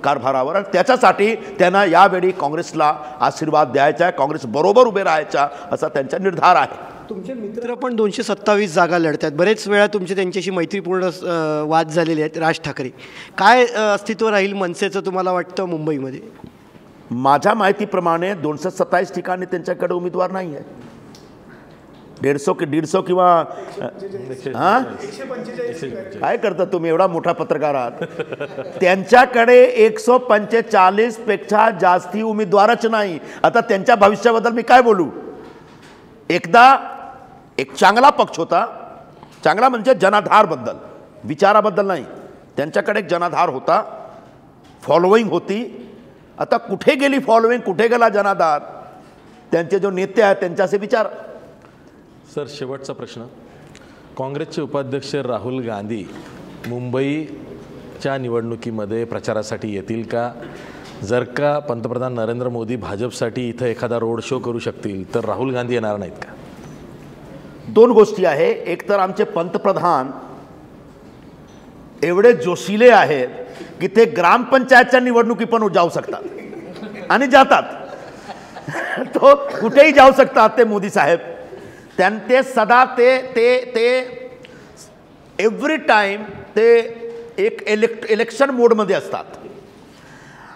कारभारावर, आणि त्याच्यासाठी त्यांना यावेळी काँग्रेसला आशीर्वाद द्यायचा आहे, काँग्रेस बरोबर उभे राहायचा असा त्यांचा निर्धार आहे। तुमचे मित्र पण 227 जागा लढतात, बरेच वेळा तुमचे त्यांच्याशी मैत्रीपूर्ण वाद झालेले आहेत। राज ठाकरे, काय अस्तित्व राहील मनसेचं तुम्हाला वाटतं मुंबईमध्ये? माझ्या माहितीप्रमाणे 227 ठिकाणी त्यांच्याकडे उमेदवार नाही आहे। 150 किंवा हां काय करता तुम्ही, एवढा मोठा पत्रकार आहात, त्यांच्याकडे 145 पेक्षा जास्ती उमेदवारच नाही। आता त्यांच्या भविष्याबद्दल मी काय बोलू? एकदा एक चांगला पक्ष होता, चांगला म्हणजे जनाधारबद्दल, विचाराबद्दल नाही, त्यांच्याकडे एक जनाधार होता, फॉलोइंग होती। आता कुठे गेली फॉलोइंग, कुठे गेला जनाधार? त्यांचे जो नेते आहेत त्यांच्याशी विचार। सर, शेवटचा प्रश्न, काँग्रेसचे उपाध्यक्ष राहुल गांधी मुंबईच्या निवडणुकीमध्ये प्रचारासाठी येतील का? जर का पंतप्रधान नरेंद्र मोदी भाजपसाठी इथं एखादा रोड शो करू शकतील तर राहुल गांधी येणार नाहीत का? दोन गोष्टी आहे, एक तर आमचे पंतप्रधान एवढे जोशिले आहेत की ते ग्रामपंचायतच्या निवडणुकी पण जाऊ शकतात आणि जातात, तो कुठेही जाऊ शकतात ते मोदी साहेब। त्यांचे सदा ते एव्हरी टाइम ते एक इलेक्शन मोडमध्ये असतात,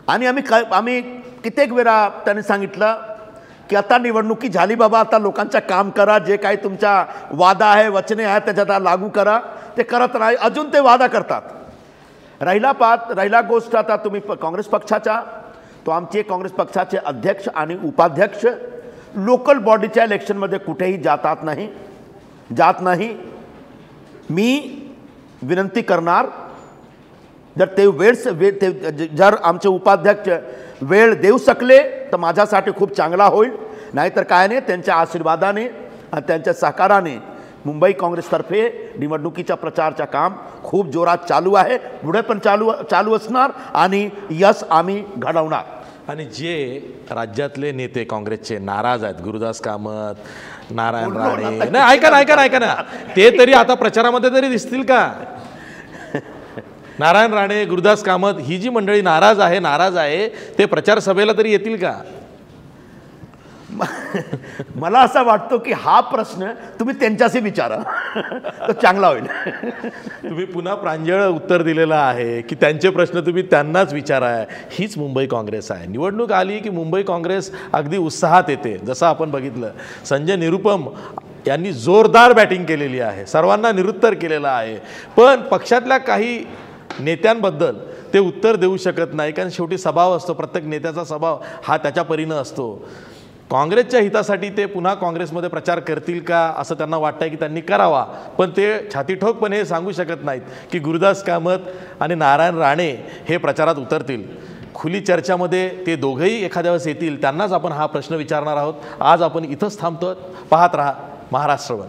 आणि आम्ही कित्येक वेळा त्यांनी सांगितलं की आता निवडणुकी झाली बाबा, आता लोकांचं काम करा, जे काही तुमच्या वादा आहे, वचने आहेत त्याच्यात लागू करा, ते करत नाही, अजून ते वादा करतात। राहिला गोष्ट आता तुम्ही काँग्रेस पक्षाचा, तो आमचे काँग्रेस पक्षाचे अध्यक्ष आणि उपाध्यक्ष लोकल बॉडीच्या इलेक्शनमध्ये कुठेही जात नाही। मी विनंती करणार, जर ते जर आमचे उपाध्यक्ष वेळ देऊ शकले तर माझ्यासाठी खूप चांगला होईल, नाहीतर काय नाही, त्यांच्या आशीर्वादाने आणि त्यांच्या सहकाराने मुंबई काँग्रेसतर्फे निवडणुकीच्या प्रचाराचं काम खूप जोरात चालू आहे, पुढे पण चालू असणार, आणि यश आम्ही घडवणार। आणि जे राज्यातले नेते काँग्रेसचे नाराज आहेत, गुरुदास कामत, नारायण राणे, नाही ऐका ना, ते तरी आता प्रचारामध्ये तरी दिसतील का? नारायण राणे, गुरुदास कामत ही जी मंडळी नाराज आहे ते प्रचार सभेला तरी येतील का? मला असं वाटतं की हा प्रश्न तुम्ही त्यांच्याशी विचारा तर चांगला होईल. तुम्ही पुन्हा प्रांजळ उत्तर दिलेलं आहे की त्यांचे प्रश्न तुम्ही त्यांनाच विचारा. हीच मुंबई काँग्रेस आहे. निवडणूक आली की मुंबई काँग्रेस अगदी उत्साहात येते. जसं आपण बघितलं संजय निरुपम यांनी जोरदार बॅटिंग केलेली आहे, सर्वांना निरुत्तर केलेलं आहे, पण पक्षातल्या काही नेत्यांबद्दल ते उत्तर देऊ शकत नाही, कारण शेवटी स्वभाव असतो, प्रत्येक नेत्याचा स्वभाव हा त्याच्या परीनं असतो. काँग्रेसच्या हितासाठी ते पुन्हा काँग्रेसमध्ये प्रचार करतील का असं त्यांना वाटतं की त्यांनी करावा, पण ते छातीठोकपणे हे सांगू शकत नाहीत की गुरुदास कामत आणि नारायण राणे हे प्रचारात उतरतील. खुली चर्चामध्ये ते दोघंही एखाद्या वेळेस येतील, त्यांनाच आपण हा प्रश्न विचारणार आहोत. आज आपण इथंच थांबतो. पाहत रहा महाराष्ट्र वन.